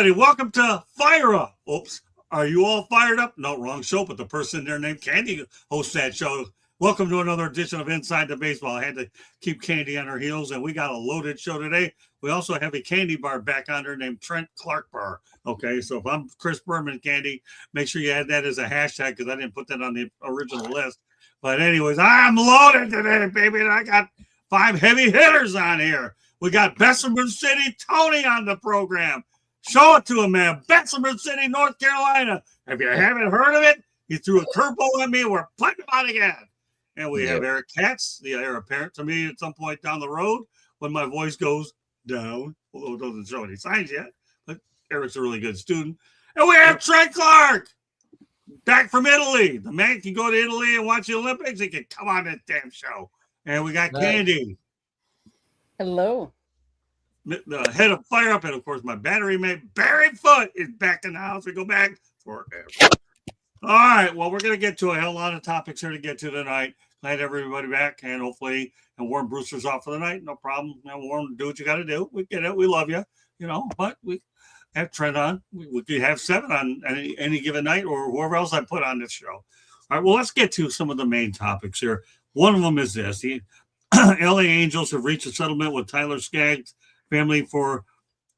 everybody. Welcome to Fire Up. Oops. Are you all fired up? No, wrong show, but the person there named Candy hosts that show. Welcome to another edition of Inside the Baseball. I had to keep Candy on her heels, and we got a loaded show today. We also have a candy bar back on her named Trent Clark Bar. Okay, so if I'm Chris Berman, Candy, make sure you add that as a hashtag because I didn't put that on the original list. But anyways, I'm loaded today, baby, and I got 5 heavy hitters on here. We got Bessemer City Tony on the program. Show it to him, man. Bessemer City, North Carolina. If you haven't heard of it, he threw a curveball at me. We're putting him on again. And we have Eric Katz, the heir apparent to me at some point down the road when my voice goes down. Although it doesn't show any signs yet. But Eric's a really good student. And we have Trent Clark back from Italy. The man can go to Italy and watch the Olympics. He can come on that damn show. And we got Candy. Hello. The head of Fire Up, and of course, my battery mate Barry Foote is back in the house. We go back forever. All right, well, we're going to get to a hell lot of topics here to get to tonight. Glad everybody back, and hopefully, and Warren Brewster's off for the night. No problem. And Warren, do what you got to do. We get it. We love you, but we have Trent on. We could have 7 on any given night, or whoever else I put on this show. All right, well, let's get to some of the main topics here. One of them is this. The LA Angels have reached a settlement with Tyler Skaggs' family for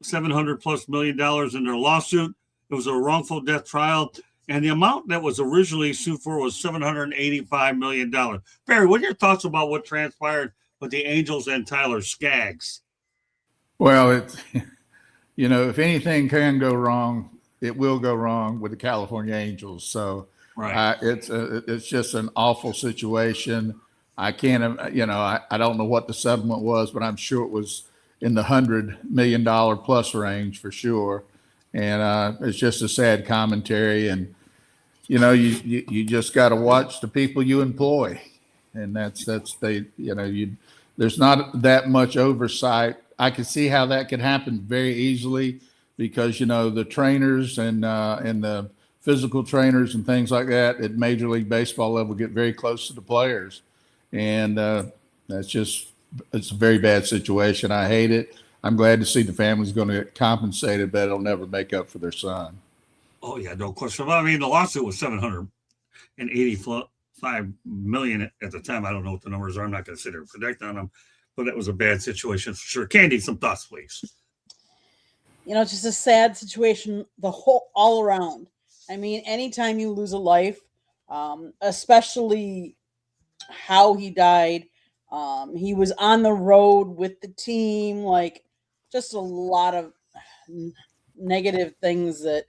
$700+ million in their lawsuit. It was a wrongful death trial, and the amount that was originally sued for was $785 million. Barry, what are your thoughts about what transpired with the Angels and Tyler Skaggs? Well, if anything can go wrong, it will go wrong with the California Angels. So right. It's just an awful situation. I can't, I don't know what the settlement was, but I'm sure it was in the $100 million plus range for sure. And it's just a sad commentary. And, you just got to watch the people you employ. And there's not that much oversight. I can see how that could happen very easily because, the trainers and the physical trainers and things like that at Major League Baseball level get very close to the players. And it's a very bad situation. I hate it. I'm glad to see the family's going to get compensated, but it'll never make up for their son. Oh, yeah, no question. I mean, the lawsuit was $785 million at the time. I don't know what the numbers are. I'm not going to sit here and predict on them, but that was a bad situation for sure. Candy, some thoughts, please. It's just a sad situation all around. I mean, anytime you lose a life, especially how he died, he was on the road with the team, just a lot of negative things that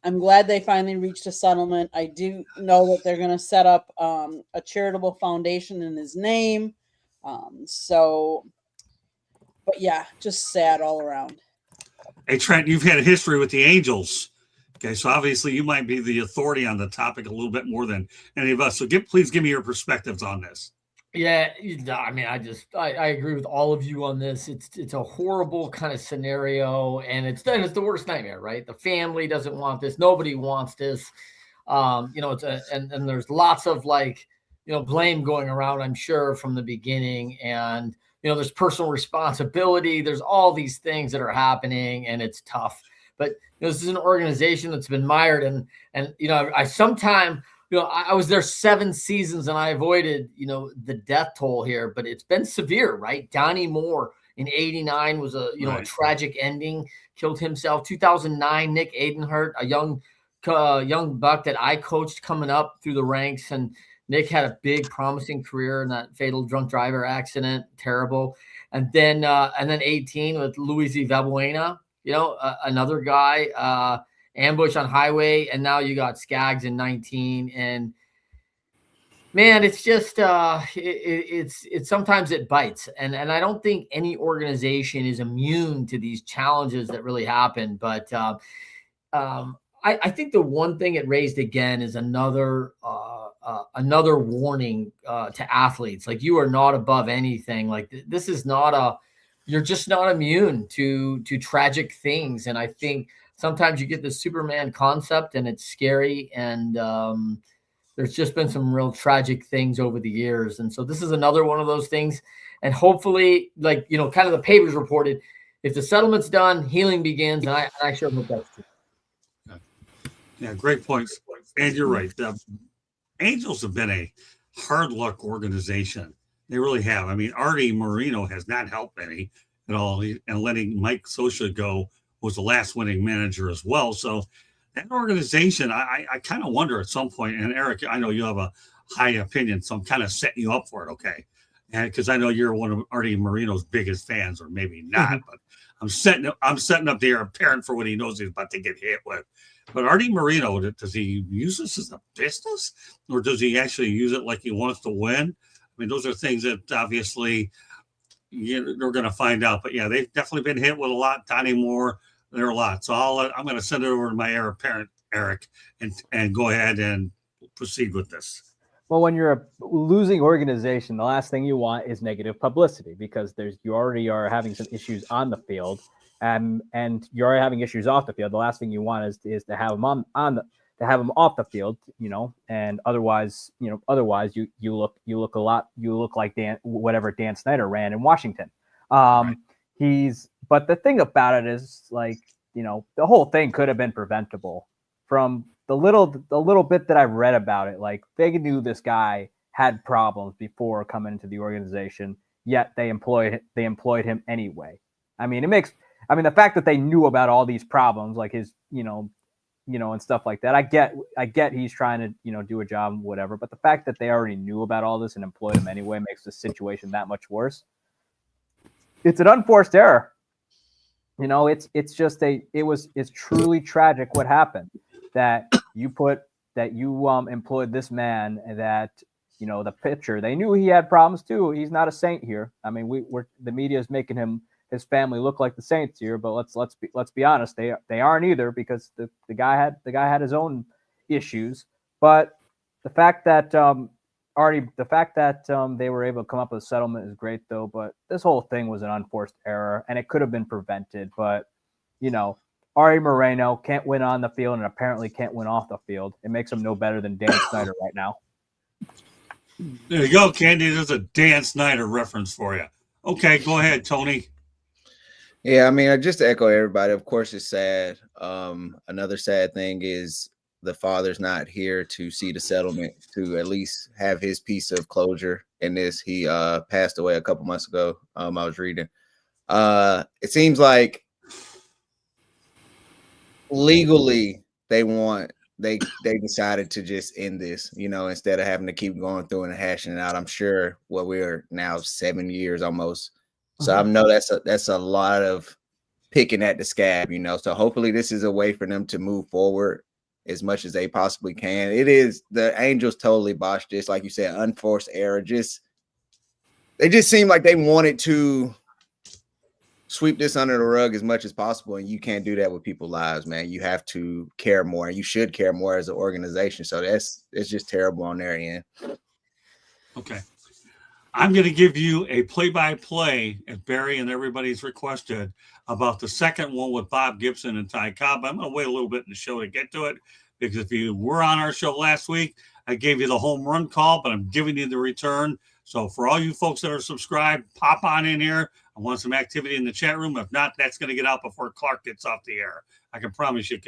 I'm glad they finally reached a settlement. I do know that they're going to set up a charitable foundation in his name. But yeah, just sad all around. Hey, Trent, you've had a history with the Angels. Okay, so obviously you might be the authority on the topic a little bit more than any of us. So please give me your perspectives on this. Yeah, I mean, I agree with all of you on this. It's a horrible kind of scenario, and it's the worst nightmare, right? The family doesn't want this. Nobody wants this. And there's lots of blame going around, I'm sure, from the beginning. And, there's personal responsibility. There's all these things that are happening, and it's tough. But this is an organization that's been mired, and I sometimes. I was there 7 seasons and I avoided, the death toll here, but it's been severe, right? Donnie Moore in '89 was a tragic ending, killed himself. 2009, Nick Adenhurt, a young buck that I coached coming up through the ranks. And Nick had a big promising career in that fatal drunk driver accident. Terrible. And then 18 with Luis Valbuena, another guy, ambush on highway, and now you got Skaggs in 19, and man, it's just it's sometimes it bites, and I don't think any organization is immune to these challenges that really happen. But I think the one thing it raised again is another warning to athletes. You are not above anything. This is not you're just not immune to tragic things, and I think. Sometimes you get the Superman concept and it's scary. And there's just been some real tragic things over the years. And so this is another one of those things. And hopefully, kind of the papers reported, if the settlement's done, healing begins, and I sure hope that's true. Yeah, great points. And you're right. The Angels have been a hard luck organization. They really have. I mean, Artie Moreno has not helped any at all. And letting Mike Scioscia go was the last winning manager as well. So that organization, I kind of wonder at some point, and Eric, I know you have a high opinion, so I'm kind of setting you up for it, okay? And because I know you're one of Artie Moreno's biggest fans, or maybe not, but I'm setting up the air apparent for what he knows he's about to get hit with. But Artie Moreno, does he use this as a business, or does he actually use it like he wants to win? I mean, those are things that obviously they're going to find out. But yeah, they've definitely been hit with a lot. Donnie Moore, there are a lot. So I'm going to send it over to my heir apparent, Eric, and go ahead and proceed with this. Well, when you're a losing organization, the last thing you want is negative publicity, because you already are having some issues on the field, and you're already having issues off the field. The last thing you want is to have them to have them off the field, and otherwise you look like Dan Snyder ran in Washington. Right. But the thing about it is, like, the whole thing could have been preventable. From the little bit that I've read about it, like, they knew this guy had problems before coming into the organization, yet they employed him anyway. I mean, the fact that they knew about all these problems, like his, and stuff like that. I get he's trying to, do a job, whatever. But the fact that they already knew about all this and employed him anyway makes the situation that much worse. It's an unforced error. It's truly tragic what happened. That you employed this man, that, the pitcher, they knew he had problems too. He's not a saint here. I mean, the media is making his family look like the saints here, but let's be honest, they aren't either, because the guy had his own issues. But the fact that they were able to come up with a settlement is great, though. But this whole thing was an unforced error, and it could have been prevented. But Artie Moreno can't win on the field and apparently can't win off the field. It makes him no better than Dan Snyder right now. There you go, Candy. There's a Dan Snyder reference for you. Okay, go ahead, Tony. Yeah, I mean, just to echo everybody, of course, it's sad. Another sad thing is the father's not here to see the settlement, to at least have his piece of closure in this. He passed away a couple months ago. I was reading. It seems like legally they decided to just end this, instead of having to keep going through and hashing it out. I'm sure we're now 7 years almost. So I know that's a lot of picking at the scab, So hopefully this is a way for them to move forward as much as they possibly can. It is, the Angels totally botched this, like you said, unforced error. They just seem like they wanted to sweep this under the rug as much as possible, and you can't do that with people's lives, man. You have to care more, and you should care more as an organization. So it's just terrible on their end. Okay. I'm going to give you a play-by-play, if Barry and everybody's requested, about the second one with Bob Gibson and Ty Cobb. I'm going to wait a little bit in the show to get to it, because if you were on our show last week, I gave you the home run call, but I'm giving you the return. So for all you folks that are subscribed, pop on in here. I want some activity in the chat room. If not, that's going to get out before Clark gets off the air. I can promise you.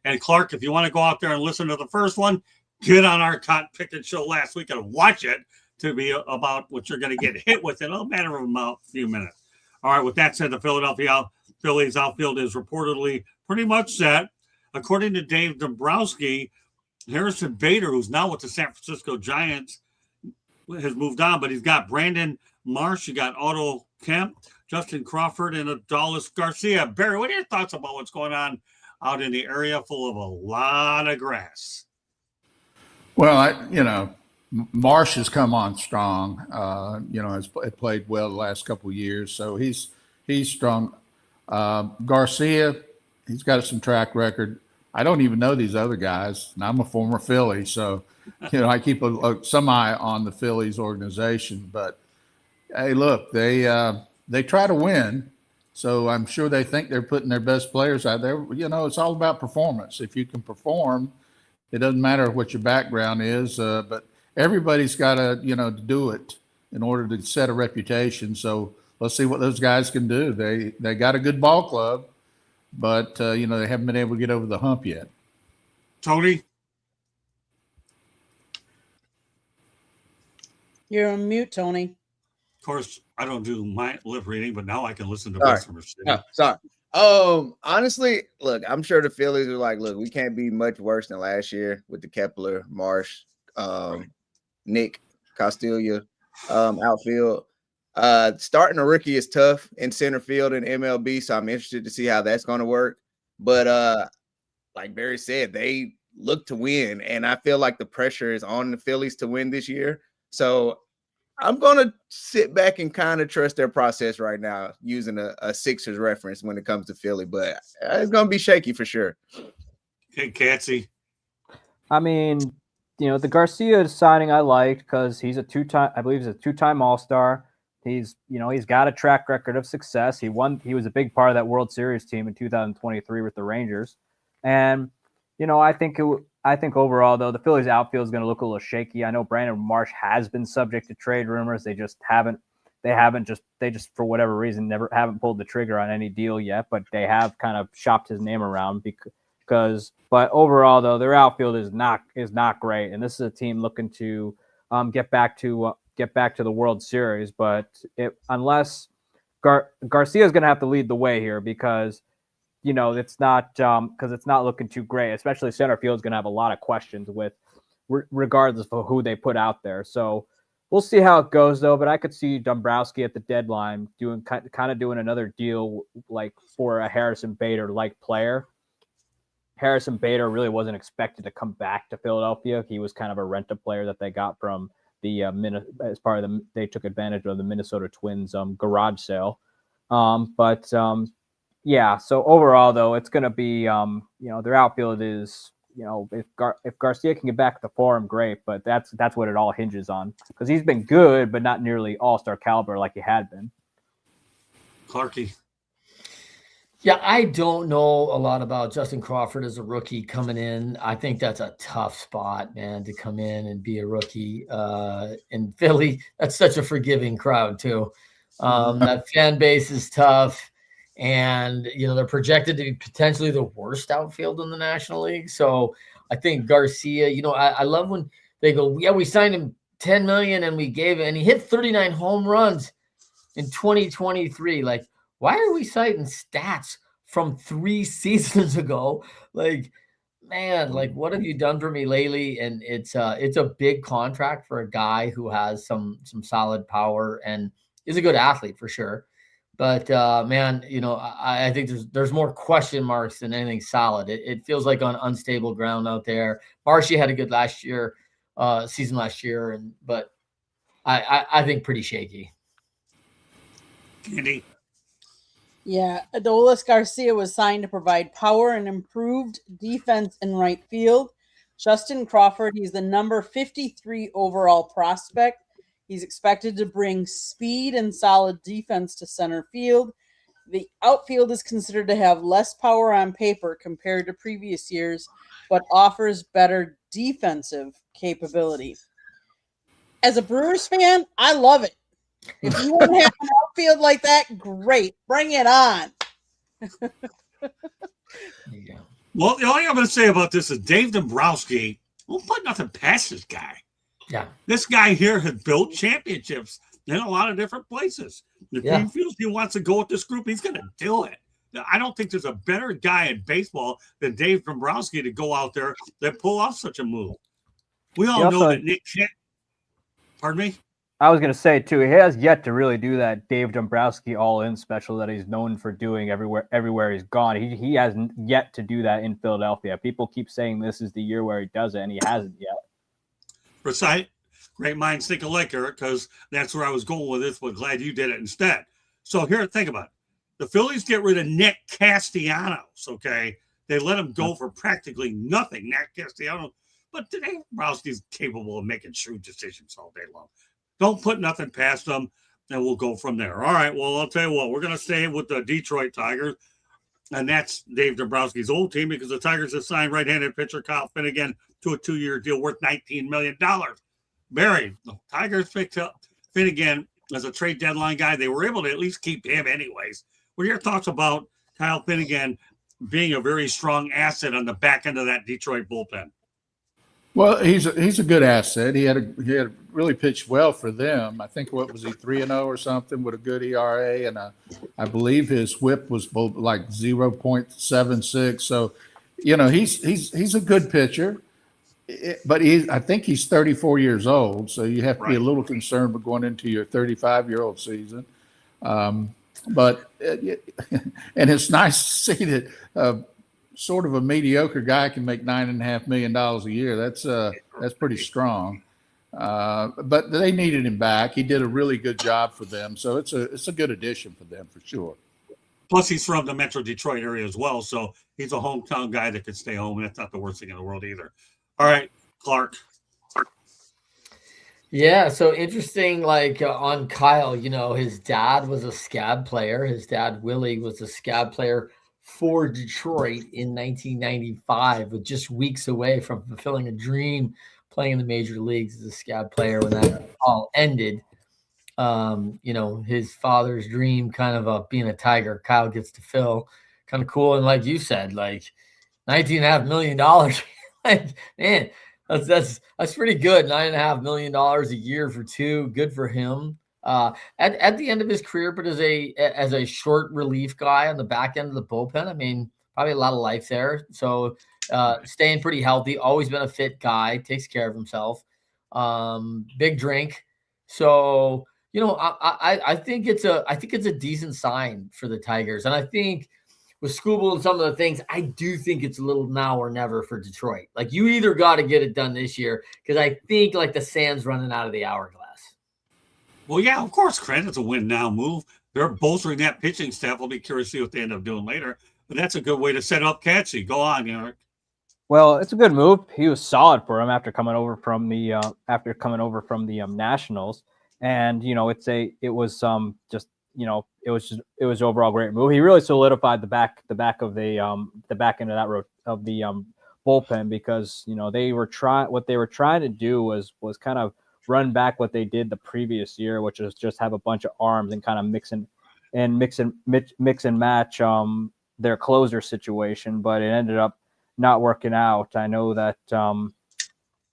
And Clark, if you want to go out there and listen to the first one, get on our Cotton Pickett show last week and watch it, to be about what you're going to get hit with in a matter of a few minutes. All right, with that said, the Philadelphia Phillies outfield is reportedly pretty much set. According to Dave Dombrowski, Harrison Bader, who's now with the San Francisco Giants, has moved on, but he's got Brandon Marsh, you got Otto Kemp, Justin Crawford, and Adolis Garcia. Barry, what are your thoughts about what's going on out in the area full of a lot of grass? Well, Marsh has come on strong. Has played well the last couple of years, so he's strong. Garcia, he's got some track record. I don't even know these other guys, and I'm a former Philly, so I keep some eye on the Phillies organization. But hey, look, they try to win, so I'm sure they think they're putting their best players out there. It's all about performance. If you can perform, it doesn't matter what your background is, but everybody's got to, do it in order to set a reputation. So let's see what those guys can do. They got a good ball club, but they haven't been able to get over the hump yet. Tony? You're on mute, Tony. Of course, I don't do my lip reading, but now I can listen to Sorry. Bessemer City. Sorry. Honestly, look, I'm sure the Phillies are like, look, we can't be much worse than last year with the Kepler, Marsh, Nick, Castilla, outfield. Starting a rookie is tough in center field in MLB, so I'm interested to see how that's going to work. But like Barry said, they look to win, and I feel like the pressure is on the Phillies to win this year. So I'm going to sit back and kind of trust their process right now, using a Sixers reference when it comes to Philly, but it's going to be shaky for sure. Hey, Catsy. I mean, the Garcia signing I liked because he's a two-time All-Star. He's got a track record of success. He was a big part of that World Series team in 2023 with the Rangers. And, I think overall, though, the Phillies outfield is going to look a little shaky. I know Brandon Marsh has been subject to trade rumors. They just for whatever reason haven't pulled the trigger on any deal yet, but they have kind of shopped his name around but overall, though, their outfield is not great. And this is a team looking to get back to the World Series. But unless Garcia is going to have to lead the way here because it's not looking too great, especially center field is going to have a lot of questions regardless of who they put out there. So we'll see how it goes though, but I could see Dombrowski at the deadline doing another deal like for a Harrison Bader like player. Harrison Bader really wasn't expected to come back to Philadelphia. He was kind of a rent-a player that they got from they took advantage of the Minnesota Twins garage sale. Yeah, so overall, though, it's going to be, their outfield is, if Garcia can get back to form, great, but that's what it all hinges on because he's been good, but not nearly all-star caliber like he had been. Clarky. Yeah, I don't know a lot about Justin Crawford as a rookie coming in. I think that's a tough spot, man, to come in and be a rookie in Philly. That's such a forgiving crowd, too. That fan base is tough. And, they're projected to be potentially the worst outfield in the National League. So I think Garcia, I love when they go, yeah, we signed him $10 million and he hit 39 home runs in 2023. Like, why are we citing stats from 3 seasons ago? Like, man, like what have you done for me lately? And it's a big contract for a guy who has some solid power and is a good athlete for sure. But man, I think there's more question marks than anything solid. It feels like on unstable ground out there. Marshy had a good season last year, but I think pretty shaky. Candy. Yeah, Adolis Garcia was signed to provide power and improved defense in right field. Justin Crawford, he's the number 53 overall prospect. He's expected to bring speed and solid defense to center field. The outfield is considered to have less power on paper compared to previous years, but offers better defensive capability. As a Brewers fan, I love it. If you want to have an outfield like that, great. Bring it on. Yeah. Well, the only thing I'm going to say about this is Dave Dombrowski won't put nothing past this guy. Yeah. This guy here has built championships in a lot of different places. If he feels he wants to go with this group, he's going to do it. I don't think there's a better guy in baseball than Dave Dombrowski to go out there that pull off such a move. We all know that Nick can't. Pardon me? I was going to say, too, he has yet to really do that Dave Dombrowski all-in special that he's known for doing everywhere he's gone. He hasn't yet to do that in Philadelphia. People keep saying this is the year where he does it, and he hasn't yet. Precise. Great minds think alike, Eric, because that's where I was going with this, but glad you did it instead. So here, think about it. The Phillies get rid of Nick Castellanos, okay? They let him go for practically nothing, Nick Castellanos. But Dave Dombrowski's capable of making shrewd decisions all day long. Don't put nothing past them, and we'll go from there. All right, well, I'll tell you what. We're going to stay with the Detroit Tigers, and that's Dave Dombrowski's old team because the Tigers have signed right-handed pitcher Kyle Finnegan to a 2-year deal worth $19 million. Barry, the Tigers picked up Finnegan as a trade deadline guy. They were able to at least keep him anyways. What are your thoughts about Kyle Finnegan being a very strong asset on the back end of that Detroit bullpen? Well, he's a good asset. He had really pitched well for them. I think what was he 3-0 or something with a good ERA, and I believe his WHIP was like 0.76. So, he's a good pitcher, but I think he's 34 years old. So you have to be a little concerned with going into your 35-year-old season. But and it's nice to see that. Sort of a mediocre guy can make $9.5 million a year. That's pretty strong. But they needed him back. He did a really good job for them. So it's a good addition for them for sure. Plus, he's from the Metro Detroit area as well. So he's a hometown guy that could stay home. And that's not the worst thing in the world either. All right, Clark. Yeah, so interesting, like on Kyle, his dad was a scab player. His dad, Willie, was a scab player for Detroit in 1995, with just weeks away from fulfilling a dream playing in the major leagues as a scab player when that all ended. His father's dream kind of being a Tiger, Kyle gets to fill. Kind of cool. And like you said, like $19.5 million. Like, man, that's pretty good. $9.5 million a year for two. Good for him. At the end of his career, but as a short relief guy on the back end of the bullpen, I mean, probably a lot of life there. So staying pretty healthy, always been a fit guy, takes care of himself. Big drink. So, I think it's a decent sign for the Tigers. And I think with Skubal and some of the things, I do think it's a little now or never for Detroit. Like, you either got to get it done this year, because I think like the sand's running out of the hourglass. Well, yeah, of course, Craig. It's a win now move. They're bolstering that pitching staff. I'll be curious to see what they end up doing later. But that's a good way to set up Catchy. Go on, Eric. Well, it's a good move. He was solid for him after coming over from the Nationals, and it was overall great move. He really solidified the back end of the bullpen, because what they were trying to do was kind of run back what they did the previous year, which is just have a bunch of arms and kind of mix and match their closer situation. But it ended up not working out. I know that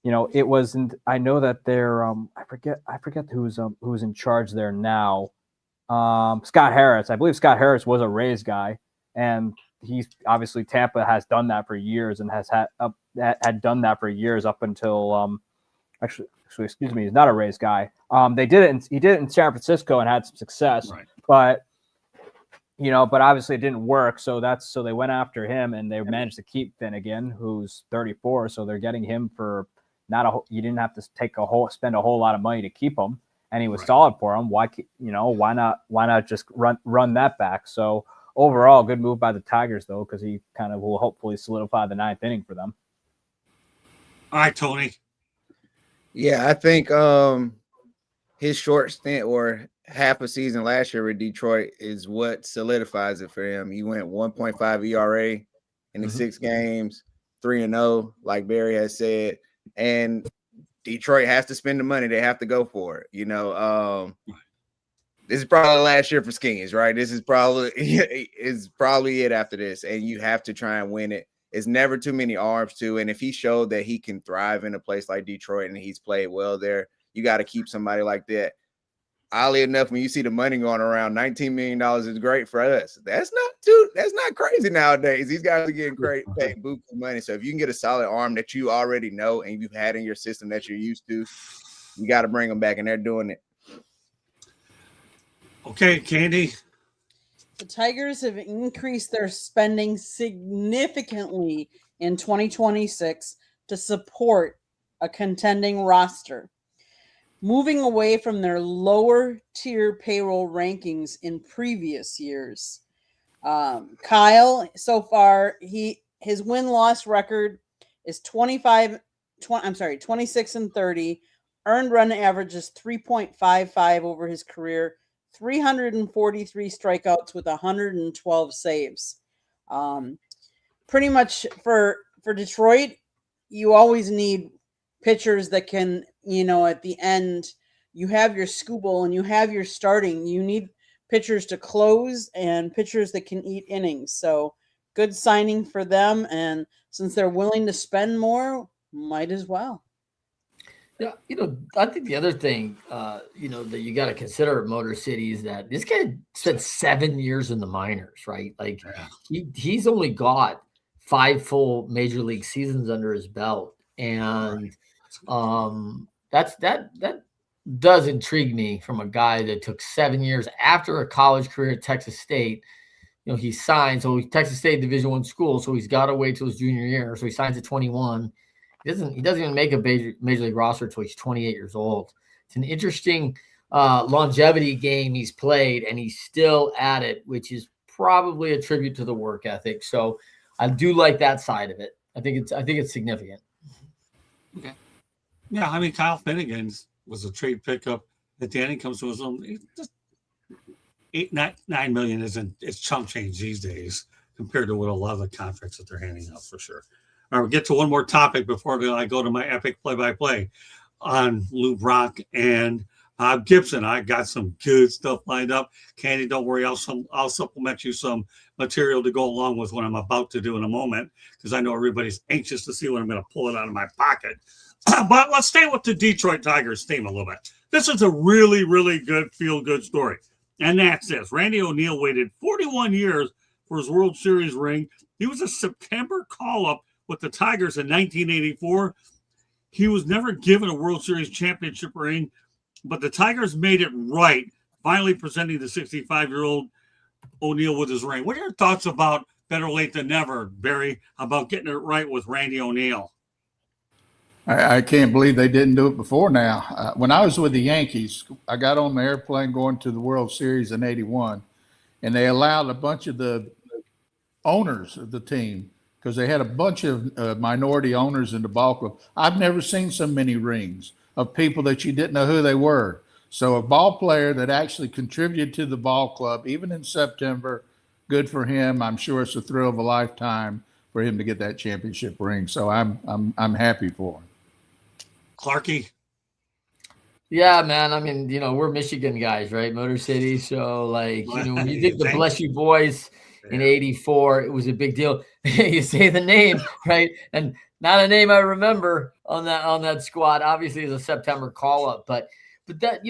it wasn't. I know that they're I forget who's in charge there now. Scott Harris. I believe Scott Harris was a Rays guy, and he's obviously Tampa has done that for years and had done that for years up until actually, excuse me, he's not a Rays guy. He did it in San Francisco and had some success, right. but obviously it didn't work. So they went after him, and they managed to keep Finnegan, who's 34. So they're getting him for you didn't have to spend a whole lot of money to keep him, and he was solid for him. Why not just run that back? So overall, good move by the Tigers, though, because he kind of will hopefully solidify the ninth inning for them. All right, Tony. Yeah, I think his short stint or half a season last year with Detroit is what solidifies it for him. He went 1.5 ERA in the 6 games, 3-0, like Barry has said. And Detroit has to spend the money. They have to go for it. This is probably last year for Skeens, right? This is probably it after this. And you have to try and win it. It's never too many arms, too. And if he showed that he can thrive in a place like Detroit and he's played well there, you got to keep somebody like that. Oddly enough, when you see the money going around, $19 million is great for us. That's not crazy nowadays. These guys are getting paid buku money. So if you can get a solid arm that you already know and you've had in your system that you're used to, you got to bring them back, and they're doing it. Okay, Candy. The Tigers have increased their spending significantly in 2026 to support a contending roster, moving away from their lower tier payroll rankings in previous years. Kyle, so far, his win-loss record is 26-30. Earned run average is 3.55 over his career. 343 strikeouts with 112 saves. Pretty much for Detroit, you always need pitchers that can, at the end, you have your Scooble and you have your starting. You need pitchers to close and pitchers that can eat innings. So good signing for them. And since they're willing to spend more, might as well. Yeah, I think the other thing, that you got to consider at Motor City is that this guy spent 7 years in the minors, right? Like he's only got 5 full major league seasons under his belt, and that does intrigue me from a guy that took 7 years after a college career at Texas State. He signed, so Texas State Division I school, so he's got to wait till his junior year. So he signs at 21. He doesn't even make a major league roster until he's 28 years old. It's an interesting longevity game he's played, and he's still at it, which is probably a tribute to the work ethic. So I do like that side of it. I think it's significant. Okay. Yeah, I mean, Kyle Finnegan was a trade pickup at the end. He comes to his own. Just $9 million it's chump change these days compared to what a lot of the contracts that they're handing out for sure. All right, we'll get to one more topic before I go to my epic play-by-play on Lou Brock and Gibson. I got some good stuff lined up. Candy, don't worry. I'll supplement you some material to go along with what I'm about to do in a moment because I know everybody's anxious to see when I'm going to pull it out of my pocket. But let's stay with the Detroit Tigers theme a little bit. This is a really, really good feel-good story. And that's this. Randy O'Neal waited 41 years for his World Series ring. He was a September call-up with the Tigers in 1984. He was never given a World Series championship ring, but the Tigers made it right, finally presenting the 65-year-old O'Neal with his ring. What are your thoughts about better late than never, Barry, about getting it right with Randy O'Neal? I can't believe they didn't do it before now. When I was with the Yankees, I got on the airplane going to the World Series in 81, and they allowed a bunch of the owners of the team, because they had a bunch of minority owners in the ball club. I've never seen so many rings of people that you didn't know who they were. So a ball player that actually contributed to the ball club, even in September, good for him. I'm sure it's a thrill of a lifetime for him to get that championship ring. So I'm happy for him. Clarky. Yeah, man. I mean, we're Michigan guys, right? Motor City. So, when you think the Bless You Boys in 84, it was a big deal. You say the name, right? And not a name I remember on that squad. Obviously, it's a September call-up. But that,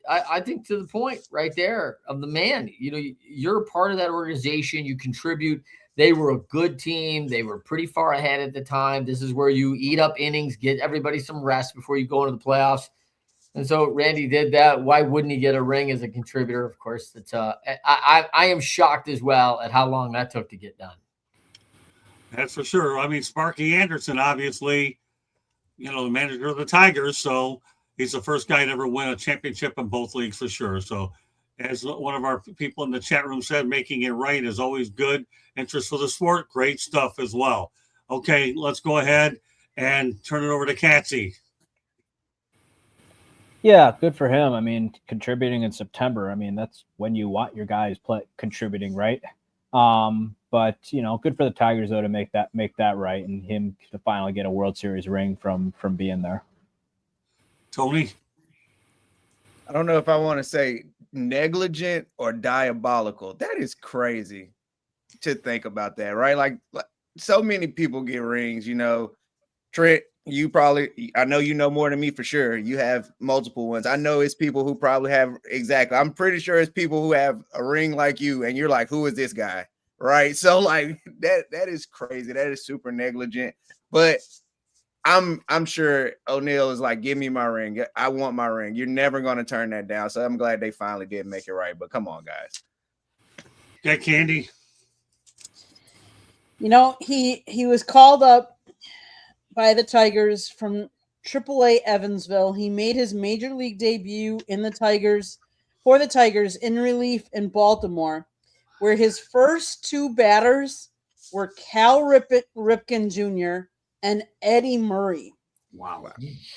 I think to the point right there of the man, you're a part of that organization. You contribute. They were a good team. They were pretty far ahead at the time. This is where you eat up innings, get everybody some rest before you go into the playoffs. And so Randy did that. Why wouldn't he get a ring as a contributor? Of course, it's I am shocked as well at how long that took to get done. That's for sure. I mean, Sparky Anderson, obviously, the manager of the Tigers. So he's the first guy to ever win a championship in both leagues for sure. So as one of our people in the chat room said, making it right is always good. Interest for the sport, great stuff as well. Okay, let's go ahead and turn it over to Catsy. Yeah, good for him. I mean, contributing in September. I mean, that's when you want your guys contributing, right? But good for the Tigers though to make that right, and him to finally get a World Series ring from being there. Tony, I don't know if I want to say negligent or diabolical. That is crazy to think about that, right? Like so many people get rings. Trent, I know you know more than me for sure. You have multiple ones. I know it's people who probably have I'm pretty sure it's people who have a ring like you, and you're like, who is this guy? Right. So that is crazy. That is super negligent. But I'm sure O'Neal is like, give me my ring. I want my ring. You're never going to turn that down. So I'm glad they finally did make it right. But come on, guys. Got Candy. He was called up by the Tigers from AAA Evansville. He made his major league debut for the Tigers in relief in Baltimore, where his first two batters were Cal Ripken Jr. and Eddie Murray. Wow.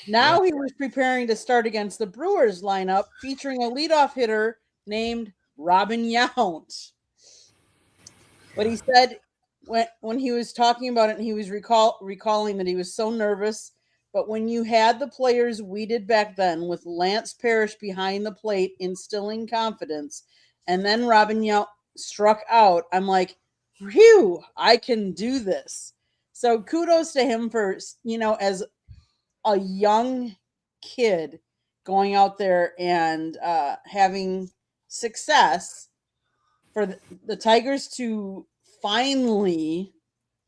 Now he was preparing to start against the Brewers lineup featuring a leadoff hitter named Robin Yount. But he said when he was talking about it, he was recalling that he was so nervous, But when you had the players we did back then with Lance Parrish behind the plate instilling confidence, and then Robin Yount struck out, I'm like, phew, I can do this. So kudos to him for, as a young kid going out there and having success, for the Tigers to finally,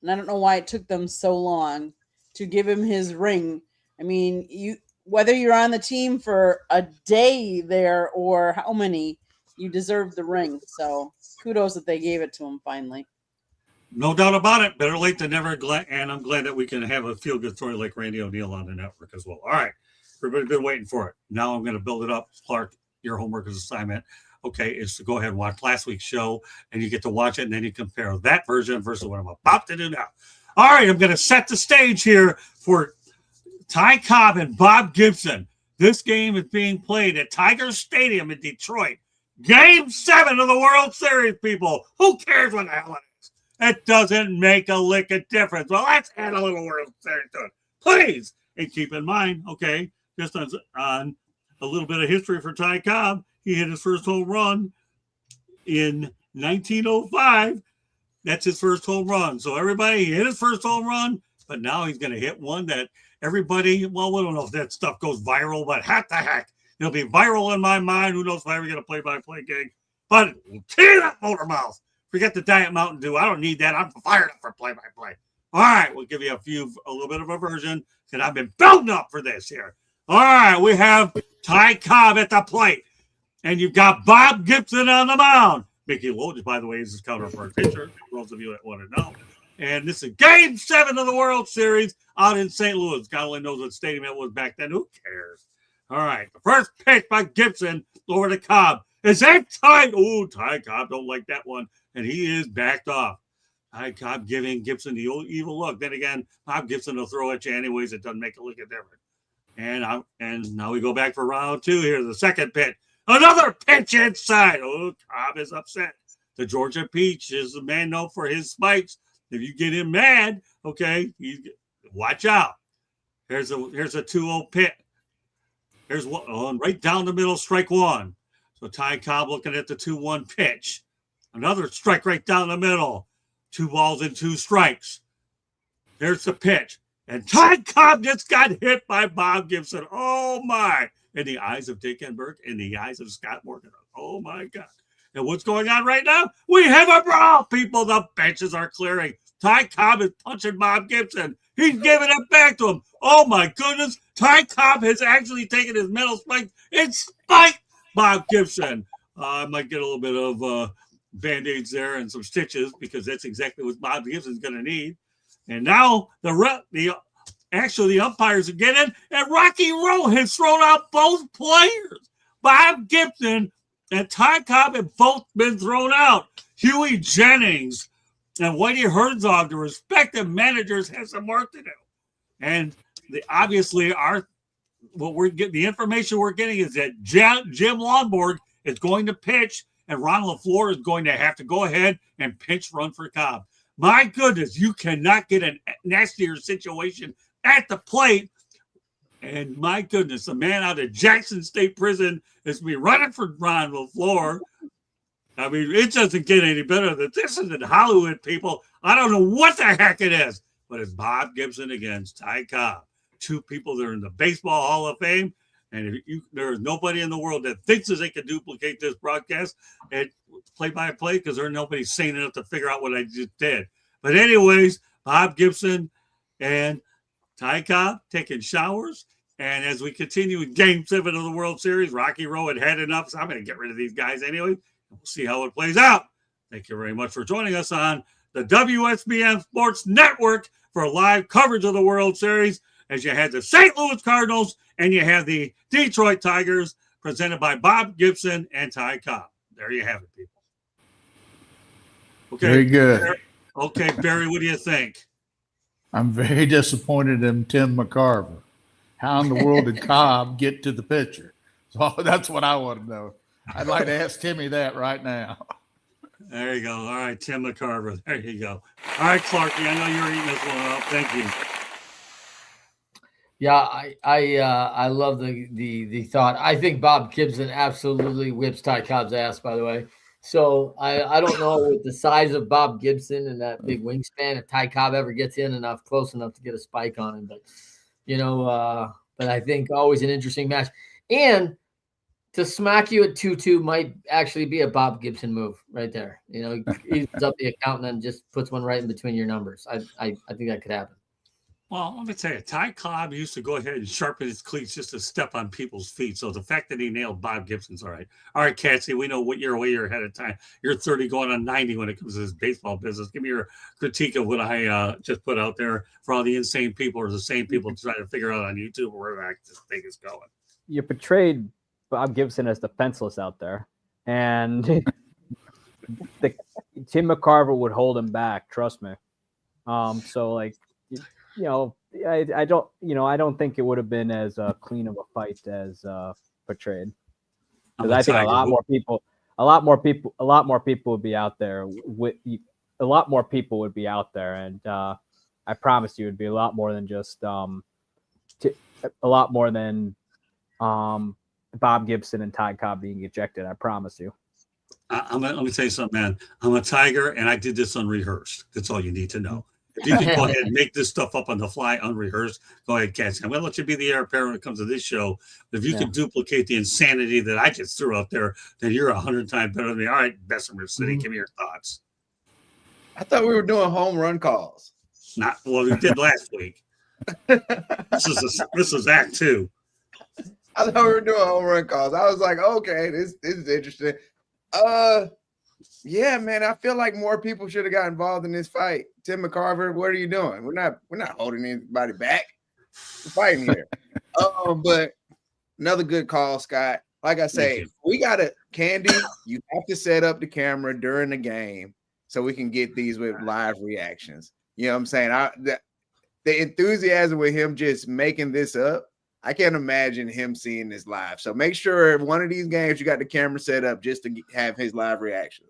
and I don't know why it took them so long to give him his ring. I mean, whether you're on the team for a day there or how many, you deserve the ring. So kudos that they gave it to him finally. No doubt about it. Better late than never. And I'm glad that we can have a feel-good story like Randy O'Neal on the network as well. All right. Everybody's been waiting for it. Now I'm going to build it up. Clark, your homework is assignment, okay, is to go ahead and watch last week's show, and you get to watch it, and then you compare that version versus what I'm about to do now. All right, I'm going to set the stage here for Ty Cobb and Bob Gibson. This game is being played at Tiger Stadium in Detroit. Game 7 of the World Series, people. Who cares what the hell it is? It doesn't make a lick of difference. Well, let's add a little World Series to it, please. And keep in mind, okay, just on a little bit of history for Ty Cobb, he hit his first home run in 1905. That's his first home run. So everybody, he hit his first home run, but now he's going to hit one that everybody, well, we don't know if that stuff goes viral, but heck the heck, it'll be viral in my mind. Who knows if I ever get a play-by-play gig. But tear that motor mouth. Forget the Diet Mountain Dew. I don't need that. I'm fired up for play-by-play. All right, we'll give you a little bit of a version, because I've been building up for this here. All right, we have Ty Cobb at the plate, and you've got Bob Gibson on the mound. Mickey Loach, by the way, is his counterpart pitcher, for those of you that want to know. And this is Game 7 of the World Series out in St. Louis. God only knows what stadium it was back then. Who cares? All right, the first pitch by Gibson over to Cobb. Is that tight? Oh, Ty Cobb don't like that one, and he is backed off. Ty Cobb giving Gibson the old evil look. Then again, Bob Gibson will throw at you anyways. It doesn't make a lick of difference. And now we go back for round 2 here. The second pitch. Another pitch inside. Oh, Cobb is upset. The Georgia Peach is the man known for his spikes. If you get him mad, okay, watch out. Here's a 2-0 pitch. Here's one right down the middle, strike one. So Ty Cobb looking at the 2-1 pitch. Another strike right down the middle. 2 balls and 2 strikes. There's the pitch. And Ty Cobb just got hit by Bob Gibson. Oh, my. In the eyes of Dick Enberg, in the eyes of Scott Morgan. Oh, my God. And what's going on right now? We have a brawl, people. The benches are clearing. Ty Cobb is punching Bob Gibson. He's giving it back to him. Oh, my goodness. Ty Cobb has actually taken his metal spike and spiked Bob Gibson. I might get a little bit of Band-Aids there and some stitches, because that's exactly what Bob Gibson's going to need. And now the umpires are getting, and Rocky Rowe has thrown out both players. Bob Gibson and Ty Cobb have both been thrown out. Huey Jennings and Whitey Herzog, the respective managers, have some work to do. And the information we're getting is that Jim Lonborg is going to pitch, and Ron LaFleur is going to have to go ahead and pinch run for Cobb. My goodness, you cannot get a nastier situation at the plate. And my goodness, a man out of Jackson State Prison is me running for Ron LaFleur. I mean, it doesn't get any better than this. Is in Hollywood, people. I don't know what the heck it is, but it's Bob Gibson against Ty Cobb. 2 people that are in the Baseball Hall of Fame. And there is nobody in the world that thinks that they can duplicate this broadcast and play-by-play, because there's nobody sane enough to figure out what I just did. But anyways, Bob Gibson and Ty Cobb taking showers. And as we continue with Game 7 of the World Series, Rocky Rowe had enough, so I'm going to get rid of these guys anyway. We'll see how it plays out. Thank you very much for joining us on the WSBN Sports Network for live coverage of the World Series, as you had the St. Louis Cardinals and you have the Detroit Tigers, presented by Bob Gibson and Ty Cobb. There you have it, people. Okay. Very good. Okay, Barry, what do you think? I'm very disappointed in Tim McCarver. How in the world did Cobb get to the pitcher? So that's what I want to know. I'd like to ask Timmy that right now. There you go. All right, Tim McCarver. There you go. All right, Clarky, I know you're eating this one up. Thank you. Yeah, I love the thought. I think Bob Gibson absolutely whips Ty Cobb's ass, by the way. So I don't know with the size of Bob Gibson and that big wingspan if Ty Cobb ever gets in enough close enough to get a spike on him, but but I think always an interesting match. And to smack you at 2-2 might actually be a Bob Gibson move right there. He's up the accountant and just puts one right in between your numbers. I think that could happen. Well, let me tell you, Ty Cobb used to go ahead and sharpen his cleats just to step on people's feet. So the fact that he nailed Bob Gibson's all right. All right, Catsy, we know what you're way you're ahead of time. You're 30 going on 90 when it comes to this baseball business. Give me your critique of what I just put out there for all the insane people or the same people trying to figure out on YouTube where this thing is going. You portrayed Bob Gibson as defenseless out there, and Tim McCarver would hold him back. Trust me. So like, I don't think it would have been as clean of a fight as portrayed. Because I think a lot more people would be out there. A lot more people would be out there, and I promise you, it'd be a lot more than just a lot more than Bob Gibson and Ty Cobb being ejected. I promise you. Let me tell you something, man. I'm a Tiger, and I did this unrehearsed. That's all you need to know. If you can go ahead and make this stuff up on the fly, unrehearsed, go ahead, Cassie. I'm going to let you be the heir apparent when it comes to this show. If you can duplicate the insanity that I just threw out there, then you're 100 times better than me. All right, Bessemer City, give me your thoughts. I thought we were doing home run calls. We did last week. This is Act 2. I thought we were doing home run calls. I was like, okay, this is interesting. Yeah, man, I feel like more people should have got involved in this fight. Tim McCarver, what are you doing? We're not holding anybody back. We're fighting here. But another good call, Scott. Like I say, we gotta Candy. You have to set up the camera during the game so we can get these with live reactions. You know what I'm saying? The enthusiasm with him just making this up. I can't imagine him seeing this live. So make sure one of these games you got the camera set up just to have his live reactions.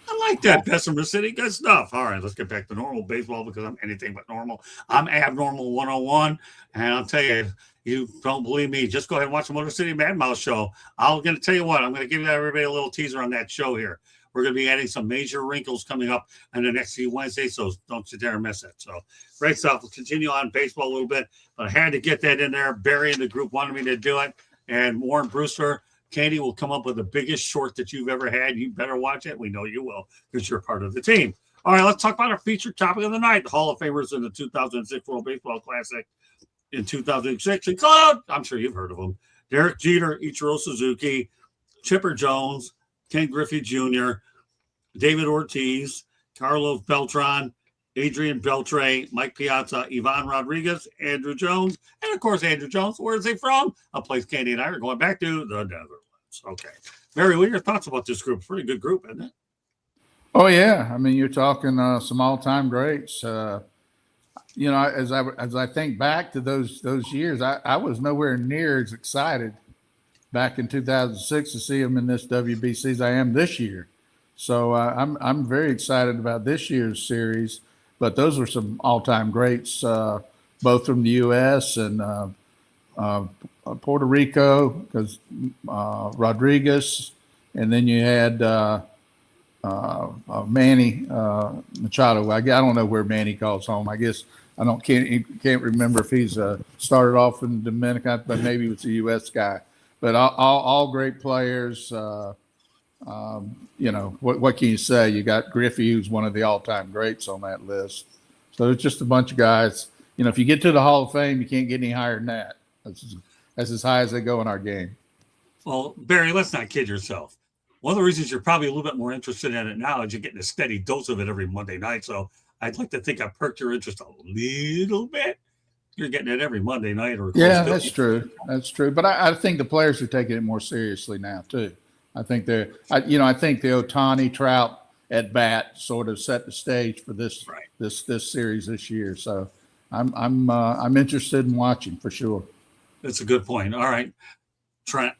I like that, Bessemer City. Good stuff. All right, let's get back to normal baseball because I'm anything but normal. I'm abnormal 101. And I'll tell you, you don't believe me, just go ahead and watch the Motor City Mad Mouse show. I'm going to tell you what, I'm going to give everybody a little teaser on that show here. We're going to be adding some major wrinkles coming up in the next few Wednesdays, so don't you dare miss it. So great stuff. We'll continue on baseball a little bit, but I had to get that in there. Barry and the group wanted me to do it, and Warren Brewster, Candy will come up with the biggest short that you've ever had. You better watch it. We know you will because you're part of the team. All right, let's talk about our featured topic of the night, the Hall of Famers in the 2006 World Baseball Classic in 2006. Include, I'm sure you've heard of them, Derek Jeter, Ichiro Suzuki, Chipper Jones, Ken Griffey Jr., David Ortiz, Carlos Beltran, Adrian Beltre, Mike Piazza, Ivan Rodriguez, Andrew Jones, and of course, Andrew Jones. Where is he from? A place Candy and I are going back to, the Netherlands. Okay. Mary, what are your thoughts about this group? Pretty good group, isn't it? Oh, yeah. I mean, you're talking some all-time greats. As I think back to those years, I was nowhere near as excited back in 2006 to see them in this WBC as I am this year. So I'm very excited about this year's series. But those were some all-time greats, both from the U.S. and Puerto Rico, because Rodriguez, and then you had Manny Machado. I don't know where Manny calls home. I guess can't remember if he's started off in Dominican, but maybe he was a U.S. guy. But all great players. What can you say? You got Griffey, who's one of the all-time greats on that list. So it's just a bunch of guys. If you get to the Hall of Fame, you can't get any higher than that. That's as high as they go in our game. Well, Barry, let's not kid yourself. One of the reasons you're probably a little bit more interested in it now is you're getting a steady dose of it every Monday night. So I'd like to think I perked your interest a little bit. You're getting it every Monday night. That's true. That's true. But I think the players are taking it more seriously now, too. I think the Ohtani Trout at bat sort of set the stage for this series this year. So I'm interested in watching for sure. That's a good point. All right, Trent.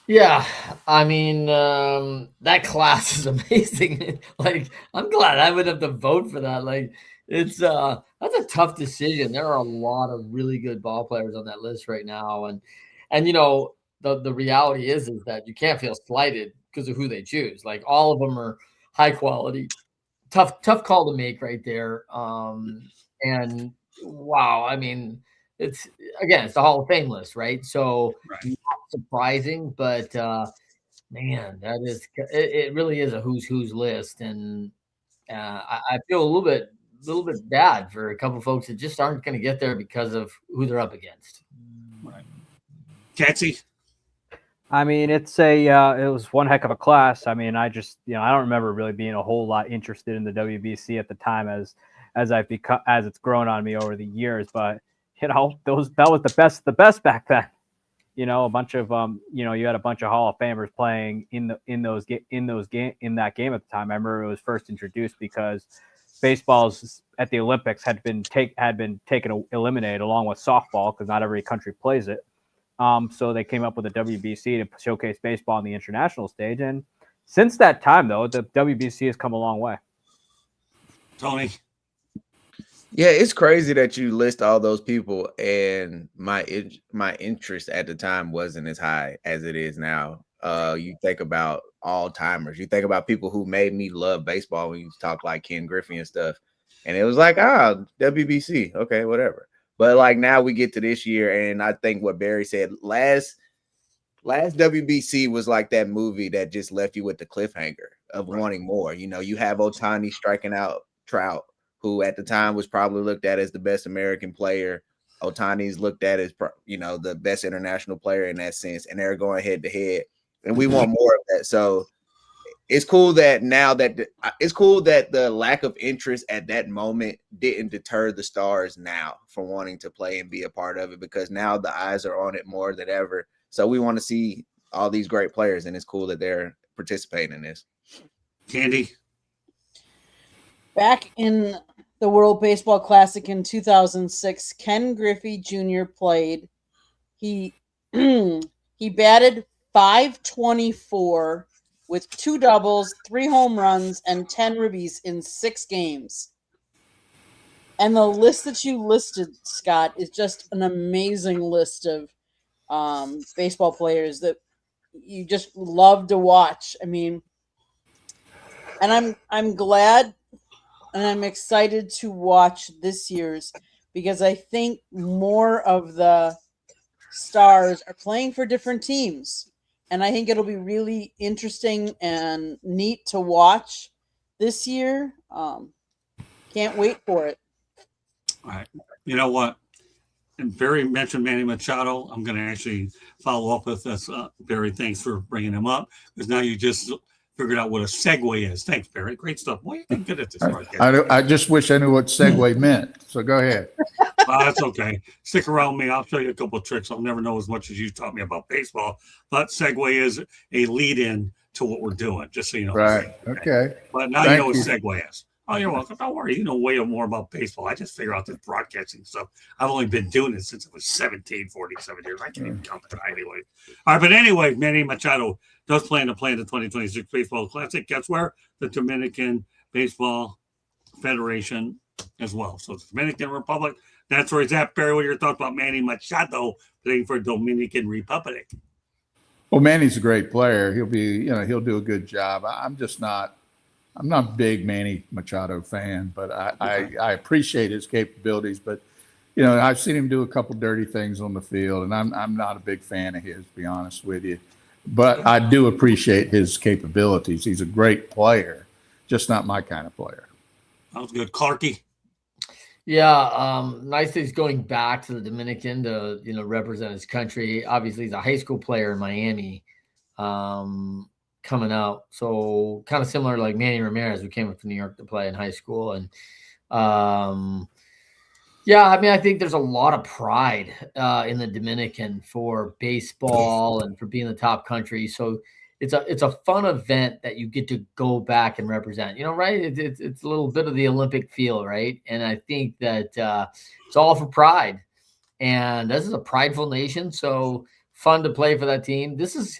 Yeah, I mean that class is amazing. Like I'm glad I would have to vote for that. Like It's that's a tough decision. There are a lot of really good ball players on that list right now, and the reality is that you can't feel slighted because of who they choose. Like all of them are high quality. Tough call to make right there. And wow, I mean, it's the Hall of Fame list, right? So Right. not surprising, but man, it really is a who's list, and I feel a little bit bad for a couple of folks that just aren't going to get there because of who they're up against. Right. Catsy? I mean, it was one heck of a class. I mean, I just, I don't remember really being a whole lot interested in the WBC at the time as it's grown on me over the years. But that was the best back then. A bunch of you had a bunch of Hall of Famers playing in that game at the time. I remember it was first introduced because baseballs at the Olympics had been eliminated along with softball because not every country plays it. So they came up with a WBC to showcase baseball on the international stage. And since that time, though, the WBC has come a long way. Tony? Yeah, it's crazy that you list all those people, and my interest at the time wasn't as high as it is now. You think about all-timers. You think about people who made me love baseball when you talk like Ken Griffey and stuff. And it was like, WBC. Okay, whatever. But like now we get to this year, and I think what Barry said last WBC was like that movie that just left you with the cliffhanger of wanting more. You have Ohtani striking out Trout, who at the time was probably looked at as the best American player. Ohtani's looked at as the best international player in that sense, and they're going head to head, and we want more of that. So it's cool that the lack of interest at that moment didn't deter the Stars now from wanting to play and be a part of it, because now the eyes are on it more than ever. So we want to see all these great players, and it's cool that they're participating in this. Candy? Back in the World Baseball Classic in 2006, Ken Griffey Jr. played. He batted .524 with 2 doubles, 3 home runs, and 10 ribbies in 6 games. And the list that you listed, Scott, is just an amazing list of baseball players that you just love to watch. I mean, and I'm glad and I'm excited to watch this year's, because I think more of the stars are playing for different teams. And I think it'll be really interesting and neat to watch this year. Can't wait for it. All right. You know what? And Barry mentioned Manny Machado. I'm going to actually follow up with this. Barry, thanks for bringing him up, because now you just figured out what a segue is. Thanks, Barry. Great stuff. Boy, you've been good at this. I just wish I knew what segue meant. So go ahead. That's okay. Stick around me. I'll show you a couple of tricks. I'll never know as much as you taught me about baseball. But segue is a lead-in to what we're doing, just so you know. Right. Okay. But now you know what segue is. Oh, you're welcome. Don't worry. You know way more about baseball. I just figure out this broadcasting stuff. I've only been doing it since I was 47 years. I can't even count that anyway. All right, but anyway, Manny Machado does plan to play in the 2026 Baseball Classic. Guess where? The Dominican Baseball Federation as well. So the Dominican Republic, that's where he's at. Barry, what are your thoughts about Manny Machado playing for Dominican Republic? Well, Manny's a great player. He'll do a good job. I'm not a big Manny Machado fan, but I appreciate his capabilities. But I've seen him do a couple dirty things on the field, and I'm not a big fan of his, to be honest with you. But I do appreciate his capabilities. He's a great player, just not my kind of player. That was good. Clarky? Yeah, nice that he's going back to the Dominican to represent his country. Obviously, he's a high school player in Miami. Coming out, so kind of similar like Manny Ramirez, who came up to New York to play in high school. And I think there's a lot of pride in the Dominican for baseball and for being the top country. So it's a fun event that you get to go back and represent, right? It's a little bit of the Olympic feel, right? And I think that it's all for pride, and this is a prideful nation. So fun to play for that team. This is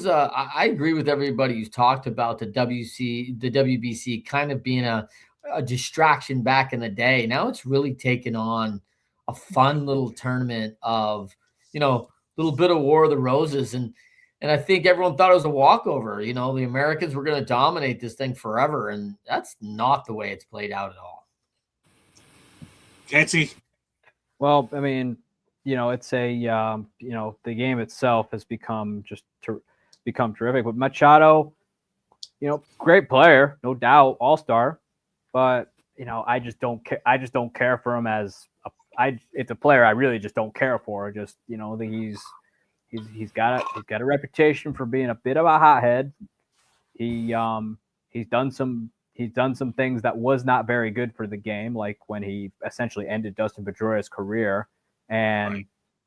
I agree with everybody who's talked about the WBC kind of being a a distraction back in the day. Now it's really taken on a fun little tournament of, little bit of War of the Roses. And I think everyone thought it was a walkover. The Americans were going to dominate this thing forever. And that's not the way it's played out at all. Can't see. Well, I mean, it's a, the game itself has become terrific. But Machado, great player, no doubt, all-star. But, I just don't care. I just don't care for him as it's a player I really just don't care for. Just, he's got a reputation for being a bit of a hothead. He's done some things that was not very good for the game, like when he essentially ended Dustin Pedroia's career. And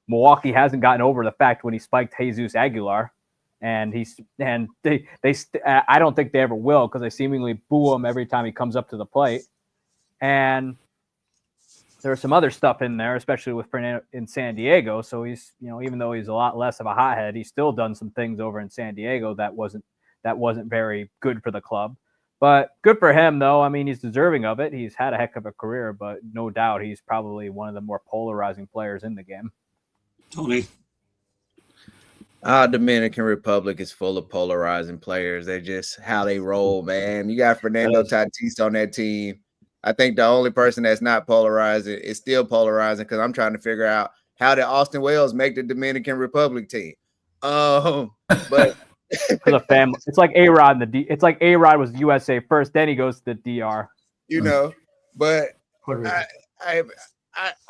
Milwaukee hasn't gotten over the fact when he spiked Jesus Aguilar, and I don't think they ever will, because they seemingly boo him every time he comes up to the plate. And there's some other stuff in there, especially with Fernando in San Diego. So he's, even though he's a lot less of a hothead, he's still done some things over in San Diego that wasn't very good for the club. But good for him, though. I mean, he's deserving of it. He's had a heck of a career, but no doubt he's probably one of the more polarizing players in the game. Tony. Dominican Republic is full of polarizing players. They're just how they roll, man. You got Fernando Tatis on that team. I think the only person that's not polarizing is still polarizing, because I'm trying to figure out how did Austin Wells make the Dominican Republic team. But for the family, it's like A-Rod. It's like A-Rod was USA first, then he goes to the DR. But I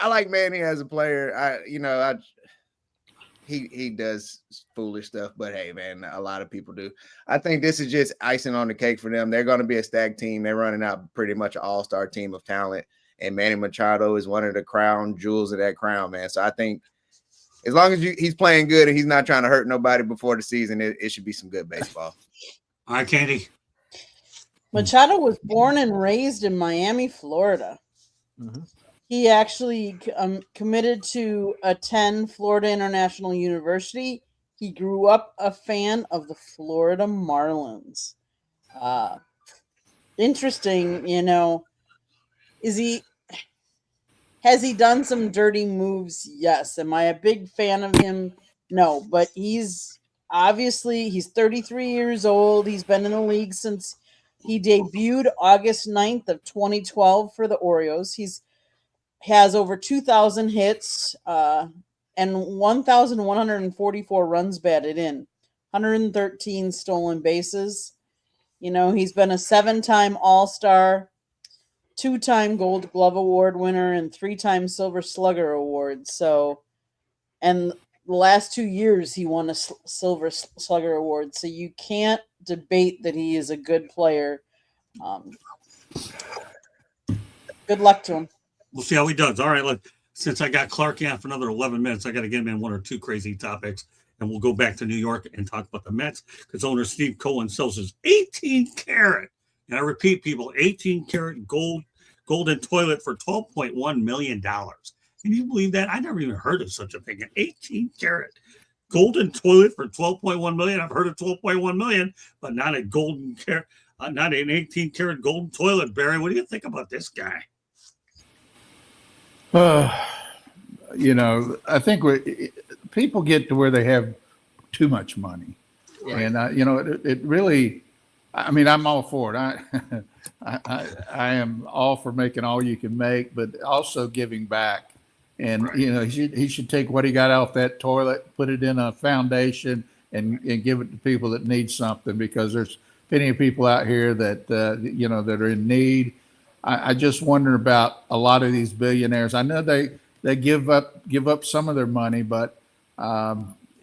like Manny as a player. He does foolish stuff, but hey, man, a lot of people do. I think this is just icing on the cake for them. They're going to be a stacked team. They're running out pretty much an all-star team of talent, and Manny Machado is one of the crown jewels of that crown, man. So I think as long as he's playing good and he's not trying to hurt nobody before the season, it should be some good baseball. All right, Candy. Machado was born and raised in Miami, Florida. Mm-hmm. He actually committed to attend Florida International University. He grew up a fan of the Florida Marlins. Interesting, has he done some dirty moves? Yes. Am I a big fan of him? No, but he's 33 years old. He's been in the league since he debuted August 9th of 2012 for the Orioles. Has over 2,000 hits and 1,144 runs batted in, 113 stolen bases. He's been a 7-time All-Star, 2-time Gold Glove Award winner, and 3-time Silver Slugger Award. So, and the last 2 years he won a Silver Slugger Award. So you can't debate that he is a good player. Good luck to him. We'll see how he does. All right, look, since I got Clark in for another 11 minutes, I got to get him in one or two crazy topics, and we'll go back to New York and talk about the Mets, because owner Steve Cohen sells his 18-carat, and I repeat, people, 18-carat golden toilet for $12.1 million. Can you believe that? I never even heard of such a thing. An 18-carat golden toilet for $12.1 million. I've heard of $12.1 million, but not a golden carat, not an 18-carat golden toilet. Barry, what do you think about this guy? I think people get to where they have too much money, and it really. I mean, I'm all for it. I am all for making all you can make, but also giving back. And he should take what he got off that toilet, put it in a foundation, and give it to people that need something, because there's plenty of people out here that that are in need. I just wonder about a lot of these billionaires. I know they give up some of their money, but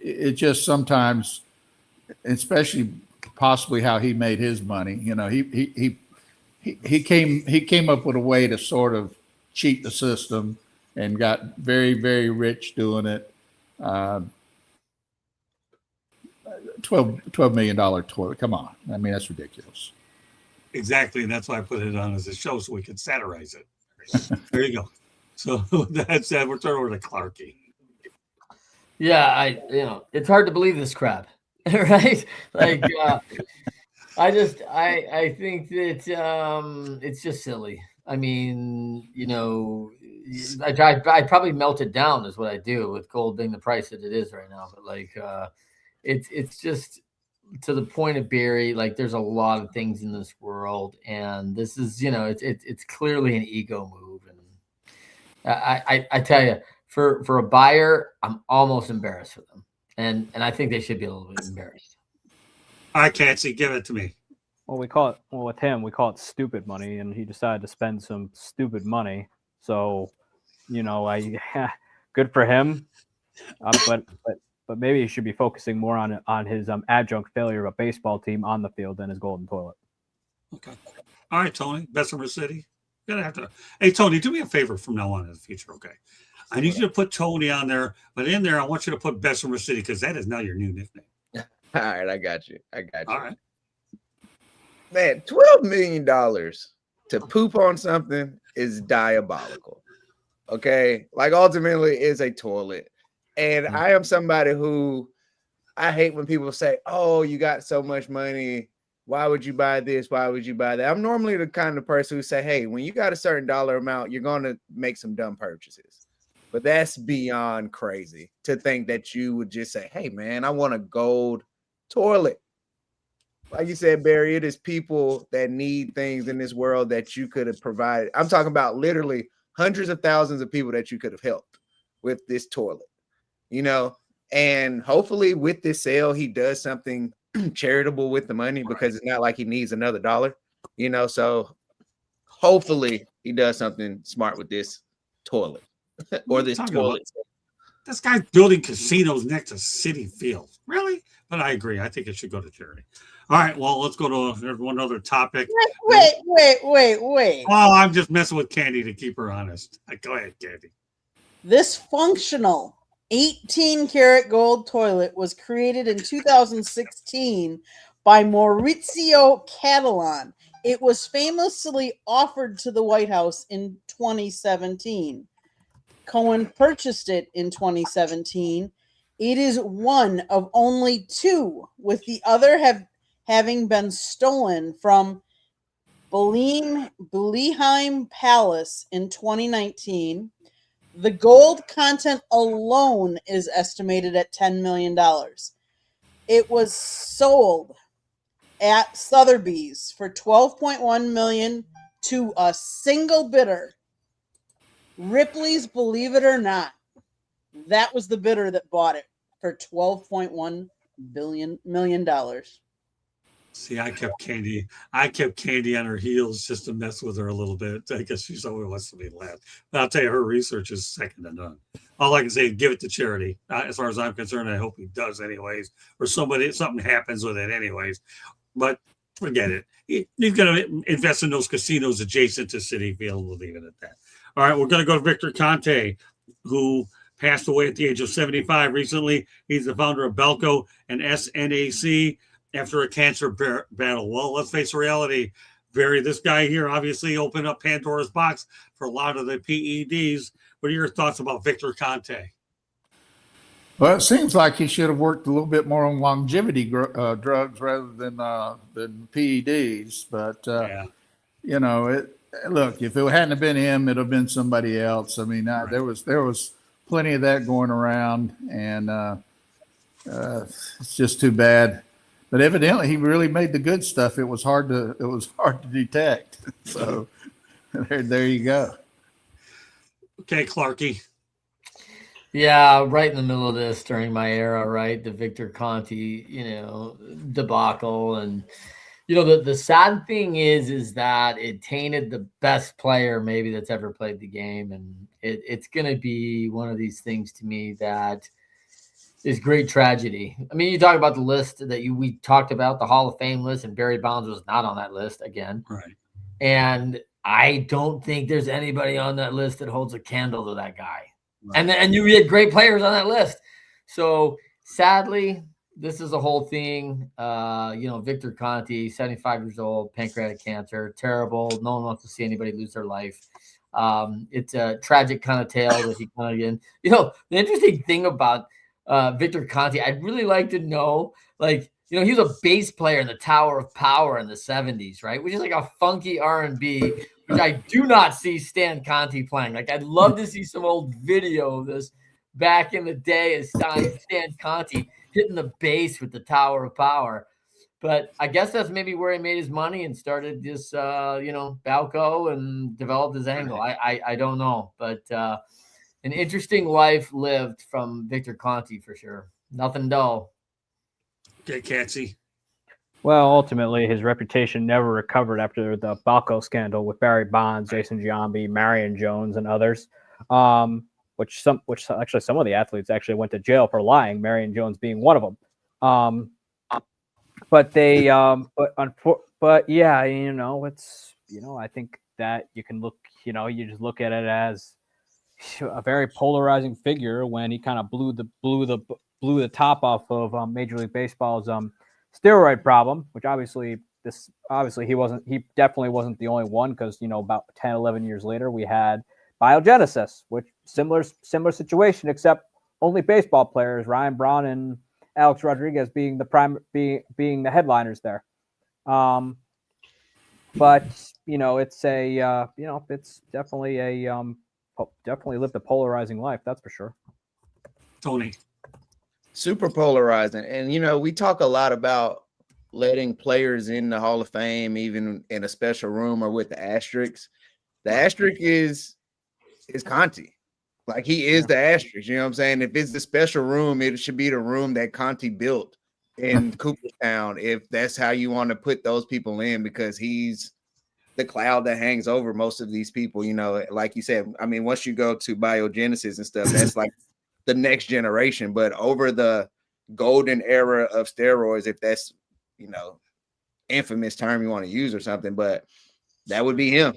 it just sometimes, especially possibly how he made his money. He came up with a way to sort of cheat the system and got very, very rich doing it. $12 million toilet. Come on. I mean, that's ridiculous. Exactly, and that's why I put it on as a show so we could satirize it. There you go. So that said, we're turning over to Clarky. Yeah, it's hard to believe this crap, right? Like, I think that it's just silly. I mean, I probably melt it down is what I do with gold being the price that it is right now. But like, it's just to the point of Barry. Like, there's a lot of things in this world, and this is, it's clearly an ego move. And I tell you, for a buyer, I'm almost embarrassed for them, and I think they should be a little bit embarrassed. I can't see. Give it to me. Well, with him, we call it stupid money, and he decided to spend some stupid money. So, good for him. But maybe he should be focusing more on his adjunct failure of a baseball team on the field than his golden toilet. Okay. All right, Tony. Bessemer City. You're gonna have to. Hey, Tony, do me a favor from now on in the future, okay? I need you to put Tony on there, but in there, I want you to put Bessemer City because that is now your new nickname. All right, I got you. All right. Man, $12 million to poop on something is diabolical. Okay. Like, ultimately, it's a toilet. And I am somebody who I hate when people say, oh, you got so much money. Why would you buy this? Why would you buy that? I'm normally the kind of person who say, hey, when you got a certain dollar amount, you're going to make some dumb purchases. But that's beyond crazy to think that you would just say, hey, man, I want a gold toilet. Like you said, Barry, it is people that need things in this world that you could have provided. I'm talking about literally hundreds of thousands of people that you could have helped with this toilet, and hopefully with this sale, he does something charitable with the money because it's not like he needs another dollar, so hopefully he does something smart with this toilet or this toilet. This guy's building casinos next to City Field. Really? But I agree. I think it should go to charity. All right. Well, let's go to one other topic. Wait. Oh, I'm just messing with Candy to keep her honest. Go ahead, Candy. This functional 18-karat gold toilet was created in 2016 by Maurizio Catalan. It was famously offered to the White House in 2017. Cohen purchased it in 2017. It is one of only two, with the other having been stolen from Blenheim Palace in 2019. The gold content alone is estimated at $10 million. It was sold at Sotheby's for $12.1 million to a single bidder. Ripley's, believe it or not, that was the bidder that bought it for $12.1 million. See, I kept Candy on her heels just to mess with her a little bit. I guess she's always wants to be last. But I'll tell you, her research is second to none. All I can say is give it to charity. As far as I'm concerned, I hope he does anyways, or something happens with it anyways. But forget it. He's going to invest in those casinos adjacent to City Field. We'll leave it at that. All right, we're going to go to Victor Conte, who passed away at the age of 75 recently. He's the founder of Belco and SNAC after a cancer battle. Well, let's face reality, Barry. This guy here obviously opened up Pandora's box for a lot of the PEDs. What are your thoughts about Victor Conte? Well, it seems like he should have worked a little bit more on longevity drugs rather than PEDs. But look, if it hadn't have been him, it'd have been somebody else. I mean, right. there was plenty of that going around, and it's just too bad. But evidently, he really made the good stuff. It was hard to detect. So there you go. Okay, Clarky. Yeah, right in the middle of this during my era, right? The Victor Conte, debacle. And, the sad thing is that it tainted the best player maybe that's ever played the game. And it's going to be one of these things to me that is great tragedy. I mean, you talk about the list that we talked about, the Hall of Fame list, and Barry Bonds was not on that list again. Right. And I don't think there's anybody on that list that holds a candle to that guy. Right. And you had great players on that list. So sadly, this is a whole thing. Victor Conte, 75 years old, pancreatic cancer, terrible. No one wants to see anybody lose their life. It's a tragic kind of tale that he kind of in. The interesting thing about Victor Conte, I'd really like to know, like, You know, he was a bass player in the Tower of Power in the 70s, right? Which is like a funky R&B, which I do not see Stan Conti playing. Like, I'd love to see some old video of this back in the day as Stan Conti hitting the bass with the Tower of Power. But I guess that's maybe where he made his money and started this, Balco and developed his angle. I don't know, but an interesting life lived from Victor Conti for sure. Nothing dull. Okay, Catsy. Well, ultimately, his reputation never recovered after the Balco scandal with Barry Bonds, Jason Giambi, Marion Jones, and others. Which actually some of the athletes actually went to jail for lying. Marion Jones being one of them. But yeah, I think that you can look, you just look at it as a very polarizing figure when he kind of blew the top off of Major League Baseball's steroid problem, which obviously he definitely wasn't the only one, because about 10, 11 years later we had biogenesis, which similar situation, except only baseball players, Ryan Braun and Alex Rodriguez being the headliners there. But it's it's definitely definitely lived a polarizing life, that's for sure. Tony. Super polarizing. And we talk a lot about letting players in the Hall of Fame, even in a special room or with the asterisk. The asterisk is Conti. Like, he is the asterisk. You know what I'm saying? If it's the special room, it should be the room that Conti built in Cooperstown, if that's how you want to put those people in, because he's the cloud that hangs over most of these people. Like you said, I mean, once you go to biogenesis and stuff, that's like the next generation. But over the golden era of steroids, if that's infamous term you want to use or something, but that would be him.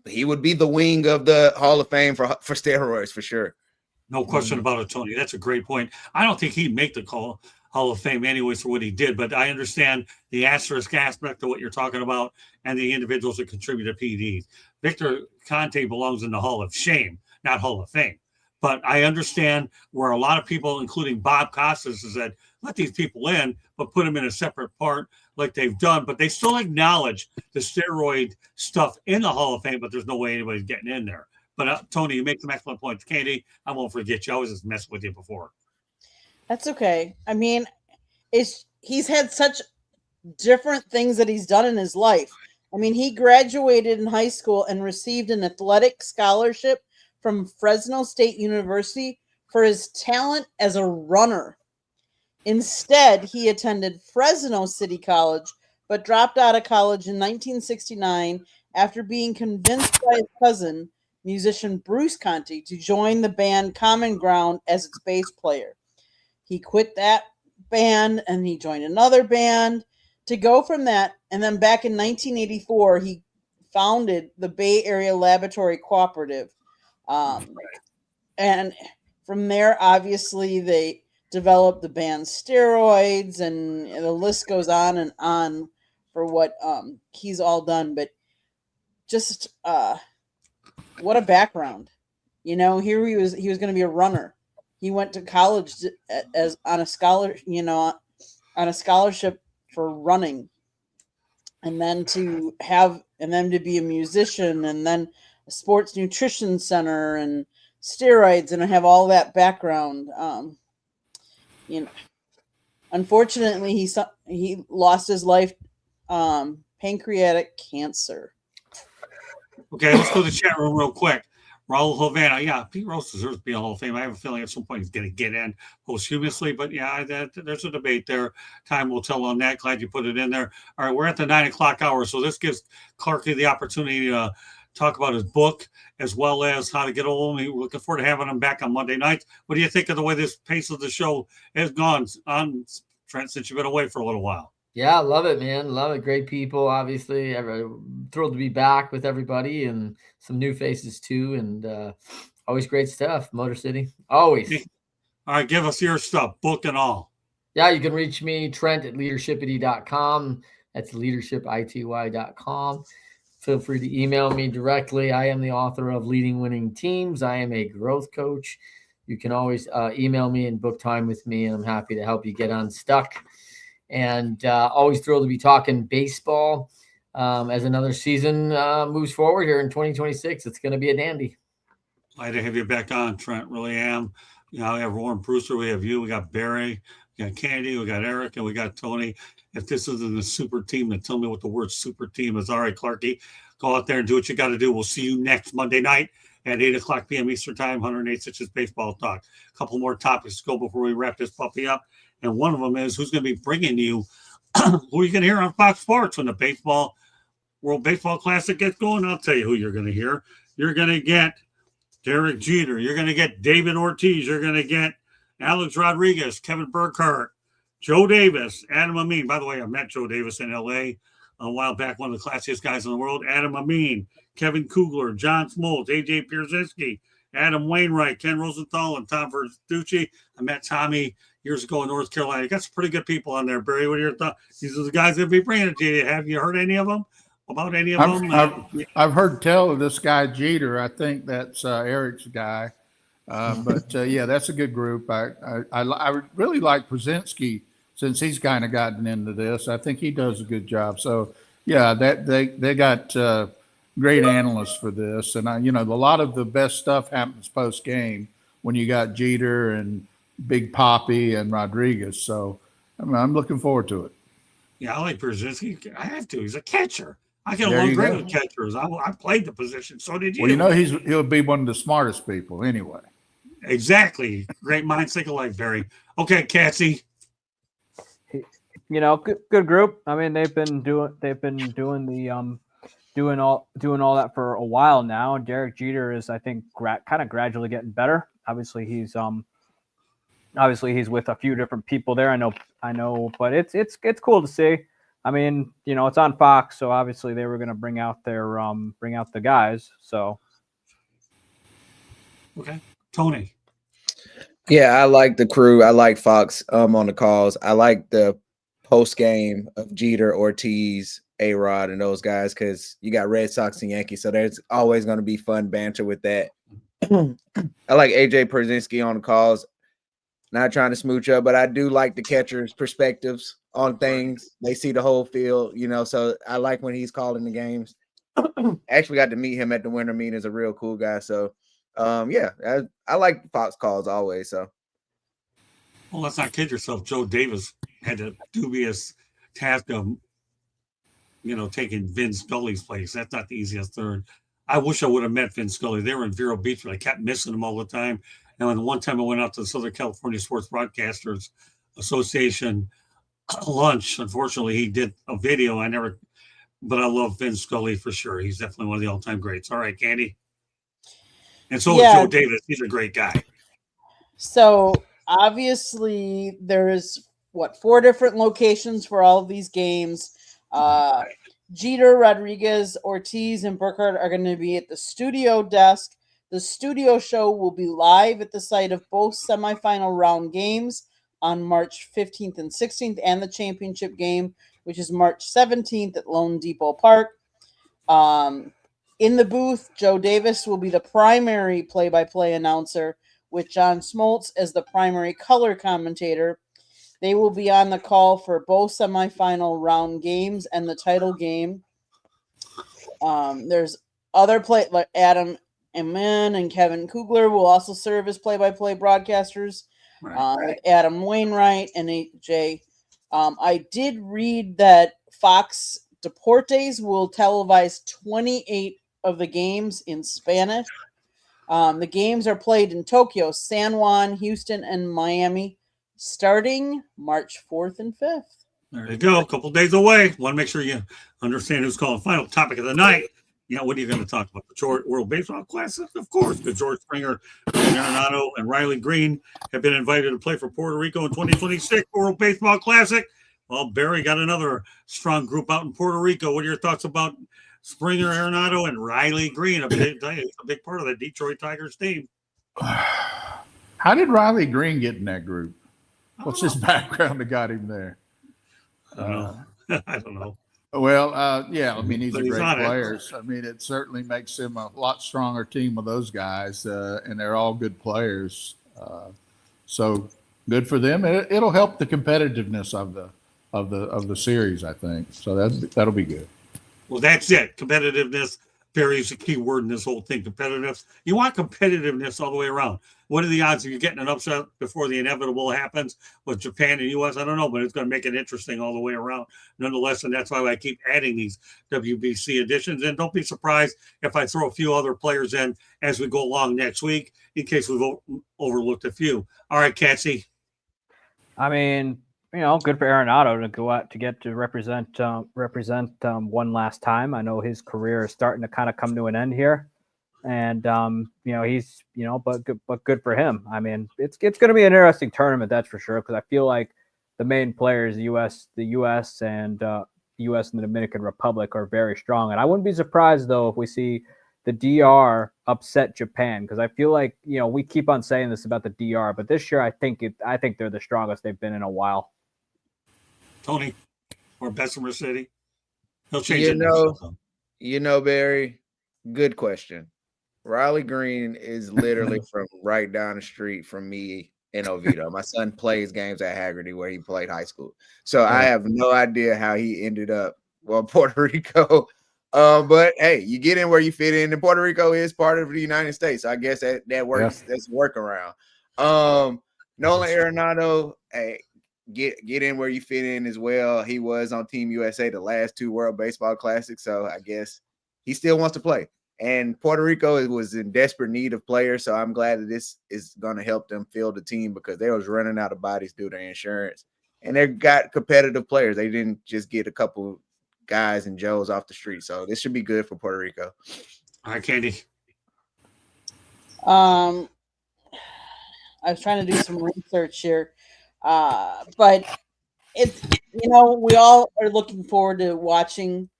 He would be the wing of the Hall of Fame for steroids for sure. No question about it, Tony. That's a great point. I don't think he'd make the Hall of Fame anyways for what he did, but I understand the asterisk aspect of what you're talking about and the individuals that contribute to PEDs. Victor Conti belongs in the Hall of Shame, not Hall of Fame. But I understand where a lot of people, including Bob Costas, has said, let these people in, but put them in a separate part like they've done. But they still acknowledge the steroid stuff in the Hall of Fame, but there's no way anybody's getting in there. But Tony, you make some excellent points. Candy, I won't forget you. I was just messing with you before. That's okay. I mean, he's had such different things that he's done in his life. I mean, he graduated in high school and received an athletic scholarship from Fresno State University for his talent as a runner. Instead, he attended Fresno City College, but dropped out of college in 1969 after being convinced by his cousin, musician Bruce Conti, to join the band Common Ground as its bass player. He quit that band and he joined another band to go from that. And then back in 1984, he founded the Bay Area Laboratory Cooperative. And from there, obviously, they developed the band Steroids, and the list goes on and on for what he's all done. But just what a background. Here he was going to be a runner. He went to college on a scholarship for running, and then to be a musician, and then a sports nutrition center and steroids, and have all that background. Unfortunately, he lost his life, pancreatic cancer. Okay, let's go to the chat room real quick. Raul Havana, yeah, Pete Rose deserves to be in the Hall of Fame. I have a feeling at some point he's going to get in posthumously, but yeah, there's a debate there. Time will tell on that. Glad you put it in there. All right, we're at the 9 o'clock hour, so this gives Clarky the opportunity to talk about his book as well as how to get old. We're looking forward to having him back on Monday nights. What do you think of the way this pace of the show has gone on, Trent, since you've been away for a little while? Yeah, love it, man. Love it. Great people, obviously. Thrilled to be back with everybody and some new faces too. And always great stuff. Motor City, always. All right, give us your stuff, book and all. Yeah, you can reach me, Trent, at leadershipity.com. That's leadershipity.com. Feel free to email me directly. I am the author of Leading Winning Teams. I am a growth coach. You can always email me and book time with me, and I'm happy to help you get unstuck. and always thrilled to be talking baseball as another season moves forward here in 2026. It's going to be a dandy. Glad to have you back on, Trent. Really am. You know, we have Warren Brewster, we have you, we got Barry, we got Candy, we got Eric, and we got Tony. If this isn't a super team, then tell me what the word super team is. All right, Clarky, go out there and do what you got to do. We'll see you next Monday night at 8 o'clock p.m. Eastern Time, 108.6 Baseball Talk. A couple more topics to go before we wrap this puppy up. And one of them is who's going to be bringing you, who are you going to hear on Fox Sports when the World Baseball Classic gets going? I'll tell you who you're going to hear. You're going to get Derek Jeter. You're going to get David Ortiz. You're going to get Alex Rodriguez, Kevin Burkhardt, Joe Davis, Adam Amin. By the way, I met Joe Davis in L.A. a while back, one of the classiest guys in the world. Adam Amin, Kevin Kugler, John Smoltz, A.J. Pierzynski, Adam Wainwright, Ken Rosenthal, and Tom Verducci. I met Tommy years ago in North Carolina. You got some pretty good people on there, Barry. What are your thoughts? These are the guys that be bringing it to you. Have you heard any of them? About any of them? I've heard tell of this guy Jeter. I think that's Eric's guy. But yeah, that's a good group. I really like Brzezinski since he's kind of gotten into this. I think he does a good job. So yeah, that they got great analysts for this, and a lot of the best stuff happens post game when you got Jeter and Big Papi and Rodriguez. So I'm looking forward to it. Yeah, I like Brzezinski. I have to. He's a catcher. I get along great with catchers. I played the position. So did you. Well, he'll be one of the smartest people anyway. Exactly. Great minds think alike, Barry. Okay, Catsy. Good group. I mean, they've been doing all that for a while now. Derek Jeter is, I think, kind of gradually getting better. Obviously, he's with a few different people there. I know, but it's cool to see. I mean, it's on Fox, so obviously they were going to bring out the guys. So, okay, Tony. Yeah, I like the crew. I like Fox on the calls. I like the post game of Jeter, Ortiz, A-Rod, and those guys because you got Red Sox and Yankees, so there's always going to be fun banter with that. I like AJ Pierzynski on the calls. Not trying to smooch up, but I do like the catcher's perspectives on things. They see the whole field, so I like when he's calling the games. Actually got to meet him at the winter meeting. Is a real cool guy. So, yeah, I like Fox calls always. So, well, let's not kid yourself. Joe Davis had the dubious task of, taking Vin Scully's place. That's not the easiest third. I wish I would have met Vin Scully. They were in Vero Beach, but I kept missing them all the time. And when the one time I went out to the Southern California Sports Broadcasters Association lunch, unfortunately, he did a video. But I love Vin Scully for sure. He's definitely one of the all-time greats. All right, Candy. And so is Joe Davis. He's a great guy. So obviously there's 4 different locations for all of these games. Jeter, Rodriguez, Ortiz, and Burkhardt are going to be at the studio desk. The studio show will be live at the site of both semifinal round games on March 15th and 16th, and the championship game, which is March 17th at Lone Depot Park. In the booth, Joe Davis will be the primary play-by-play announcer, with John Smoltz as the primary color commentator. They will be on the call for both semifinal round games and the title game. There's other like Adam Amin and Kevin Kugler will also serve as play-by-play broadcasters. With Adam Wainwright and AJ. I did read that Fox Deportes will televise 28 of the games in Spanish. The games are played in Tokyo, San Juan, Houston, and Miami, starting March 4th and 5th. There you go. A couple days away. Want to make sure you understand who's calling. Final topic of the night. What are you going to talk about? The World Baseball Classic? Of course, because George Springer, Arenado, and Riley Green have been invited to play for Puerto Rico in 2026 World Baseball Classic. Well, Barry got another strong group out in Puerto Rico. What are your thoughts about Springer, Arenado, and Riley Green? A big part of the Detroit Tigers team. How did Riley Green get in that group? What's his background that got him there? I don't know. I don't know. Well, yeah, I mean, he's a great player. I mean, it certainly makes him a lot stronger team with those guys, and they're all good players. So good for them. It'll help the competitiveness of the series, I think. So that'll be good. Well, that's it. Competitiveness. Barry is a key word in this whole thing. Competitiveness. You want competitiveness all the way around. What are the odds of you getting an upset before the inevitable happens with Japan and U.S.? I don't know, but it's going to make it interesting all the way around nonetheless. And that's why I keep adding these WBC editions. And don't be surprised if I throw a few other players in as we go along next week in case we've overlooked a few. All right, Cassie. I mean, good for Arenado to go out to get to represent one last time. I know his career is starting to kind of come to an end here, and he's but good for him. I mean, it's going to be an interesting tournament, that's for sure, because I feel like the main players, the U.S. and the Dominican Republic are very strong, and I wouldn't be surprised though if we see the DR upset Japan, because I feel like we keep on saying this about the DR, but this year I think they're the strongest they've been in a while. Tony, or Bessemer City. He'll change it. Barry, good question. Riley Green is literally from right down the street from me in Oviedo. My son plays games at Haggerty where he played high school. So I have no idea how he ended up, Puerto Rico. But hey, you get in where you fit in, and Puerto Rico is part of the United States. So I guess that works. Yeah. That's a workaround. Nolan Arenado, hey, get in where you fit in as well. He was on Team USA the last 2 World Baseball Classics, so I guess he still wants to play. And Puerto Rico was in desperate need of players, so I'm glad that this is going to help them field the team because they was running out of bodies due to insurance. And they got competitive players. They didn't just get a couple guys and Joes off the street. So this should be good for Puerto Rico. All right, Candy. I was trying to do some research here. But it's, we all are looking forward to watching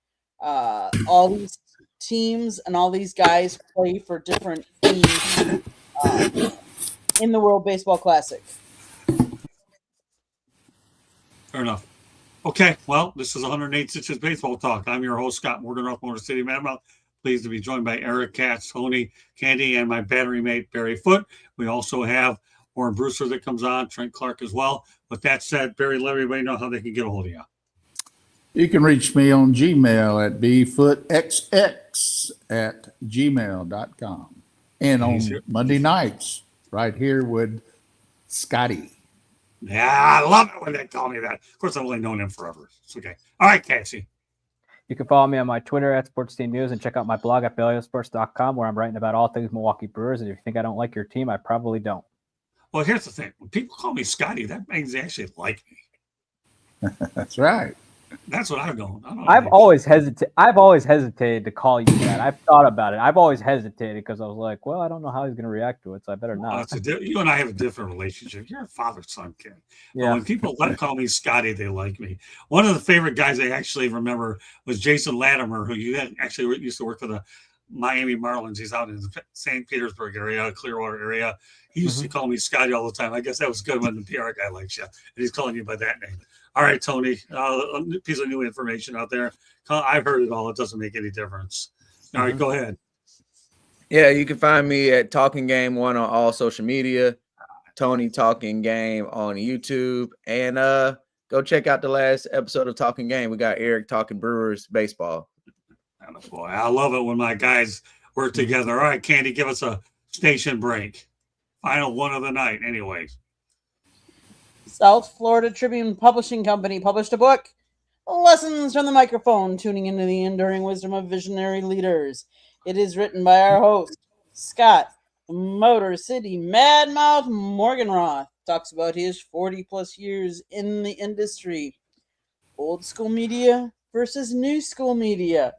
all these teams and all these guys play for different teams in the World Baseball Classic. Fair enough. Okay, well, this is 108 Stitches Baseball Talk. I'm your host, Scott Morgan, Motor City Madmouth. Pleased to be joined by Eric Katz, Tony, Candy, and my battery mate, Barry Foote. We also have Warren Brewster that comes on, Trent Clark as well. With that said, Barry, let everybody know how they can get a hold of you. You can reach me on Gmail at bfootxx@gmail.com. And on Monday nights, right here with Scotty. Yeah, I love it when they call me that. Of course, I've only known him forever. It's okay. All right, Cassie. You can follow me on my Twitter at Sports Team News and check out my blog at BellioSports.com where I'm writing about all things Milwaukee Brewers. And if you think I don't like your team, I probably don't. Well, here's the thing. When people call me Scotty, that means they actually like me. That's right. That's what I've known. I've always hesitated to call you that. I've thought about it. I've always hesitated because I was like, well, I don't know how he's going to react to it, so I better not. You and I have a different relationship. You're a father-son kid. Yeah. But when people call me Scotty, they like me. One of the favorite guys I actually remember was Jason Latimer, who actually used to work for the Miami Marlins. He's out in the St. Petersburg area, Clearwater area. He used to call me Scotty all the time. I guess that was good when the PR guy likes you, and he's calling you by that name. All right, Tony, a piece of new information out there. I've heard it all. It doesn't make any difference. All right, go ahead. Yeah, you can find me at Talking Game 1 on all social media, Tony Talking Game on YouTube, and go check out the last episode of Talking Game. We got Eric talking Brewers baseball. Boy, I love it when my guys work together. All right, Candy, give us a station break. Final one of the night, anyways. South Florida Tribune Publishing Company published a book, Lessons from the Microphone, Tuning into the Enduring Wisdom of Visionary Leaders. It is written by our host, Scott Motor City Madmouth Morganroth. Talks about his 40-plus years in the industry. Old school media versus new school media.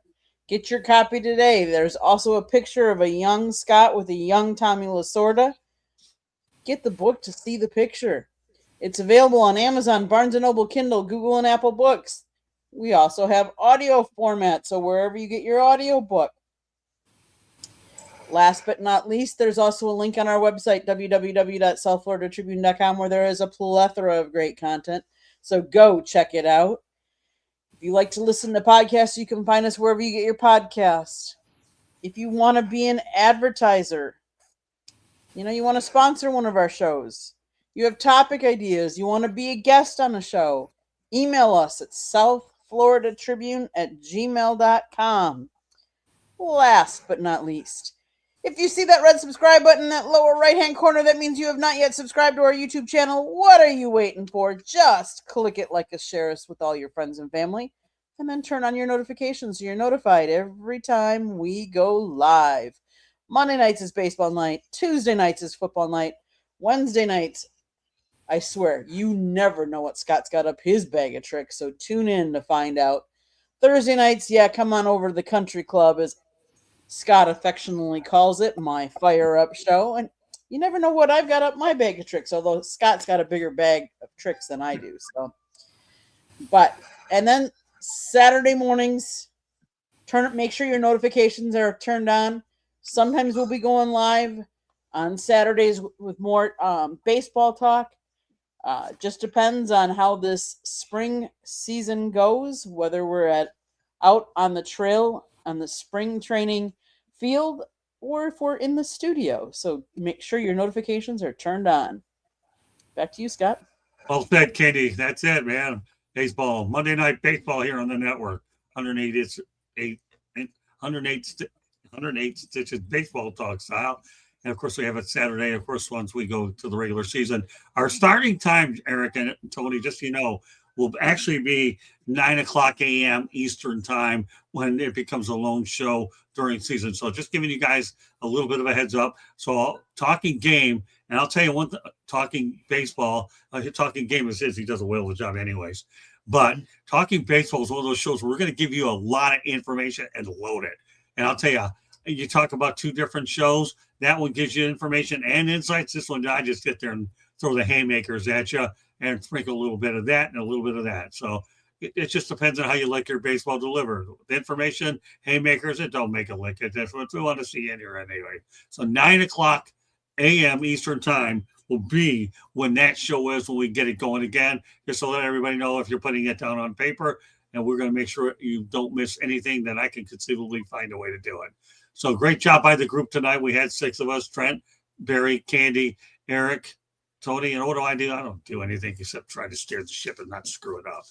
Get your copy today. There's also a picture of a young Scott with a young Tommy Lasorda. Get the book to see the picture. It's available on Amazon, Barnes & Noble, Kindle, Google, and Apple Books. We also have audio format, so wherever you get your audio book. Last but not least, there's also a link on our website, www.southfloridatribune.com, where there is a plethora of great content. So go check it out. If you like to listen to podcasts, you can find us wherever you get your podcasts. If you want to be an advertiser, you want to sponsor one of our shows, you have topic ideas, you want to be a guest on a show, email us at southfloridatribune@gmail.com. Last but not least, if you see that red subscribe button in that lower right-hand corner, that means you have not yet subscribed to our YouTube channel. What are you waiting for? Just click it, like us, share us with all your friends and family, and then turn on your notifications so you're notified every time we go live. Monday nights is baseball night. Tuesday nights is football night. Wednesday nights, I swear, you never know what Scott's got up his bag of tricks, so tune in to find out. Thursday nights, yeah, come on over to the country club, as Scott affectionately calls it, my fire up show. And you never know what I've got up my bag of tricks, although Scott's got a bigger bag of tricks than I do. And then Saturday mornings, make sure your notifications are turned on. Sometimes we'll be going live on Saturdays with more baseball talk. Just depends on how this spring season goes, whether we're out on the trail on the spring training field or if we're in the studio. So make sure your notifications are turned on. Back to you, Scott. Well said, Candy. That's it, man. Baseball, Monday Night Baseball here on the network. 108 stitches baseball talk style. And of course, we have it Saturday. Of course, once we go to the regular season, our starting time, Eric and Tony, just so you know, will actually be 9:00 a.m. Eastern time when it becomes a lone show during season. So just giving you guys a little bit of a heads up. So talking game, and I'll tell you one, talking baseball, talking game is his. He does a whale of a job anyways. But talking baseball is one of those shows where we're going to give you a lot of information and load it. And I'll tell you, you talk about two different shows. That one gives you information and insights. This one, I just sit there and throw the haymakers at you and sprinkle a little bit of that and a little bit of that. So it just depends on how you like your baseball delivered. The information, haymakers, it don't make a lick. That's what we want to see in here anyway. So 9:00 a.m. Eastern time will be when that show is, when we get it going again, just to let everybody know if you're putting it down on paper. And we're going to make sure you don't miss anything that I can conceivably find a way to do it. So great job by the group tonight. We had 6 of us: Trent, Barry, Candy, Eric, Tony. And what do? I don't do anything except try to steer the ship and not screw it up.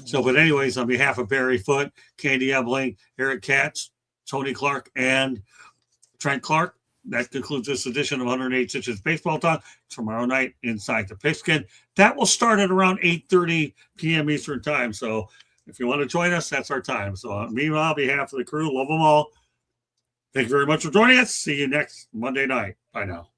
So, but anyways, on behalf of Barry Foote, Candy Ebling, Eric Katz, Tony Clark, and Trent Clark, that concludes this edition of 108 Stitches Baseball Talk. Tomorrow night, Inside the Pigskin. That will start at around 8:30 p.m. Eastern time. So if you want to join us, that's our time. So meanwhile, on behalf of the crew, love them all. Thank you very much for joining us. See you next Monday night. Bye now.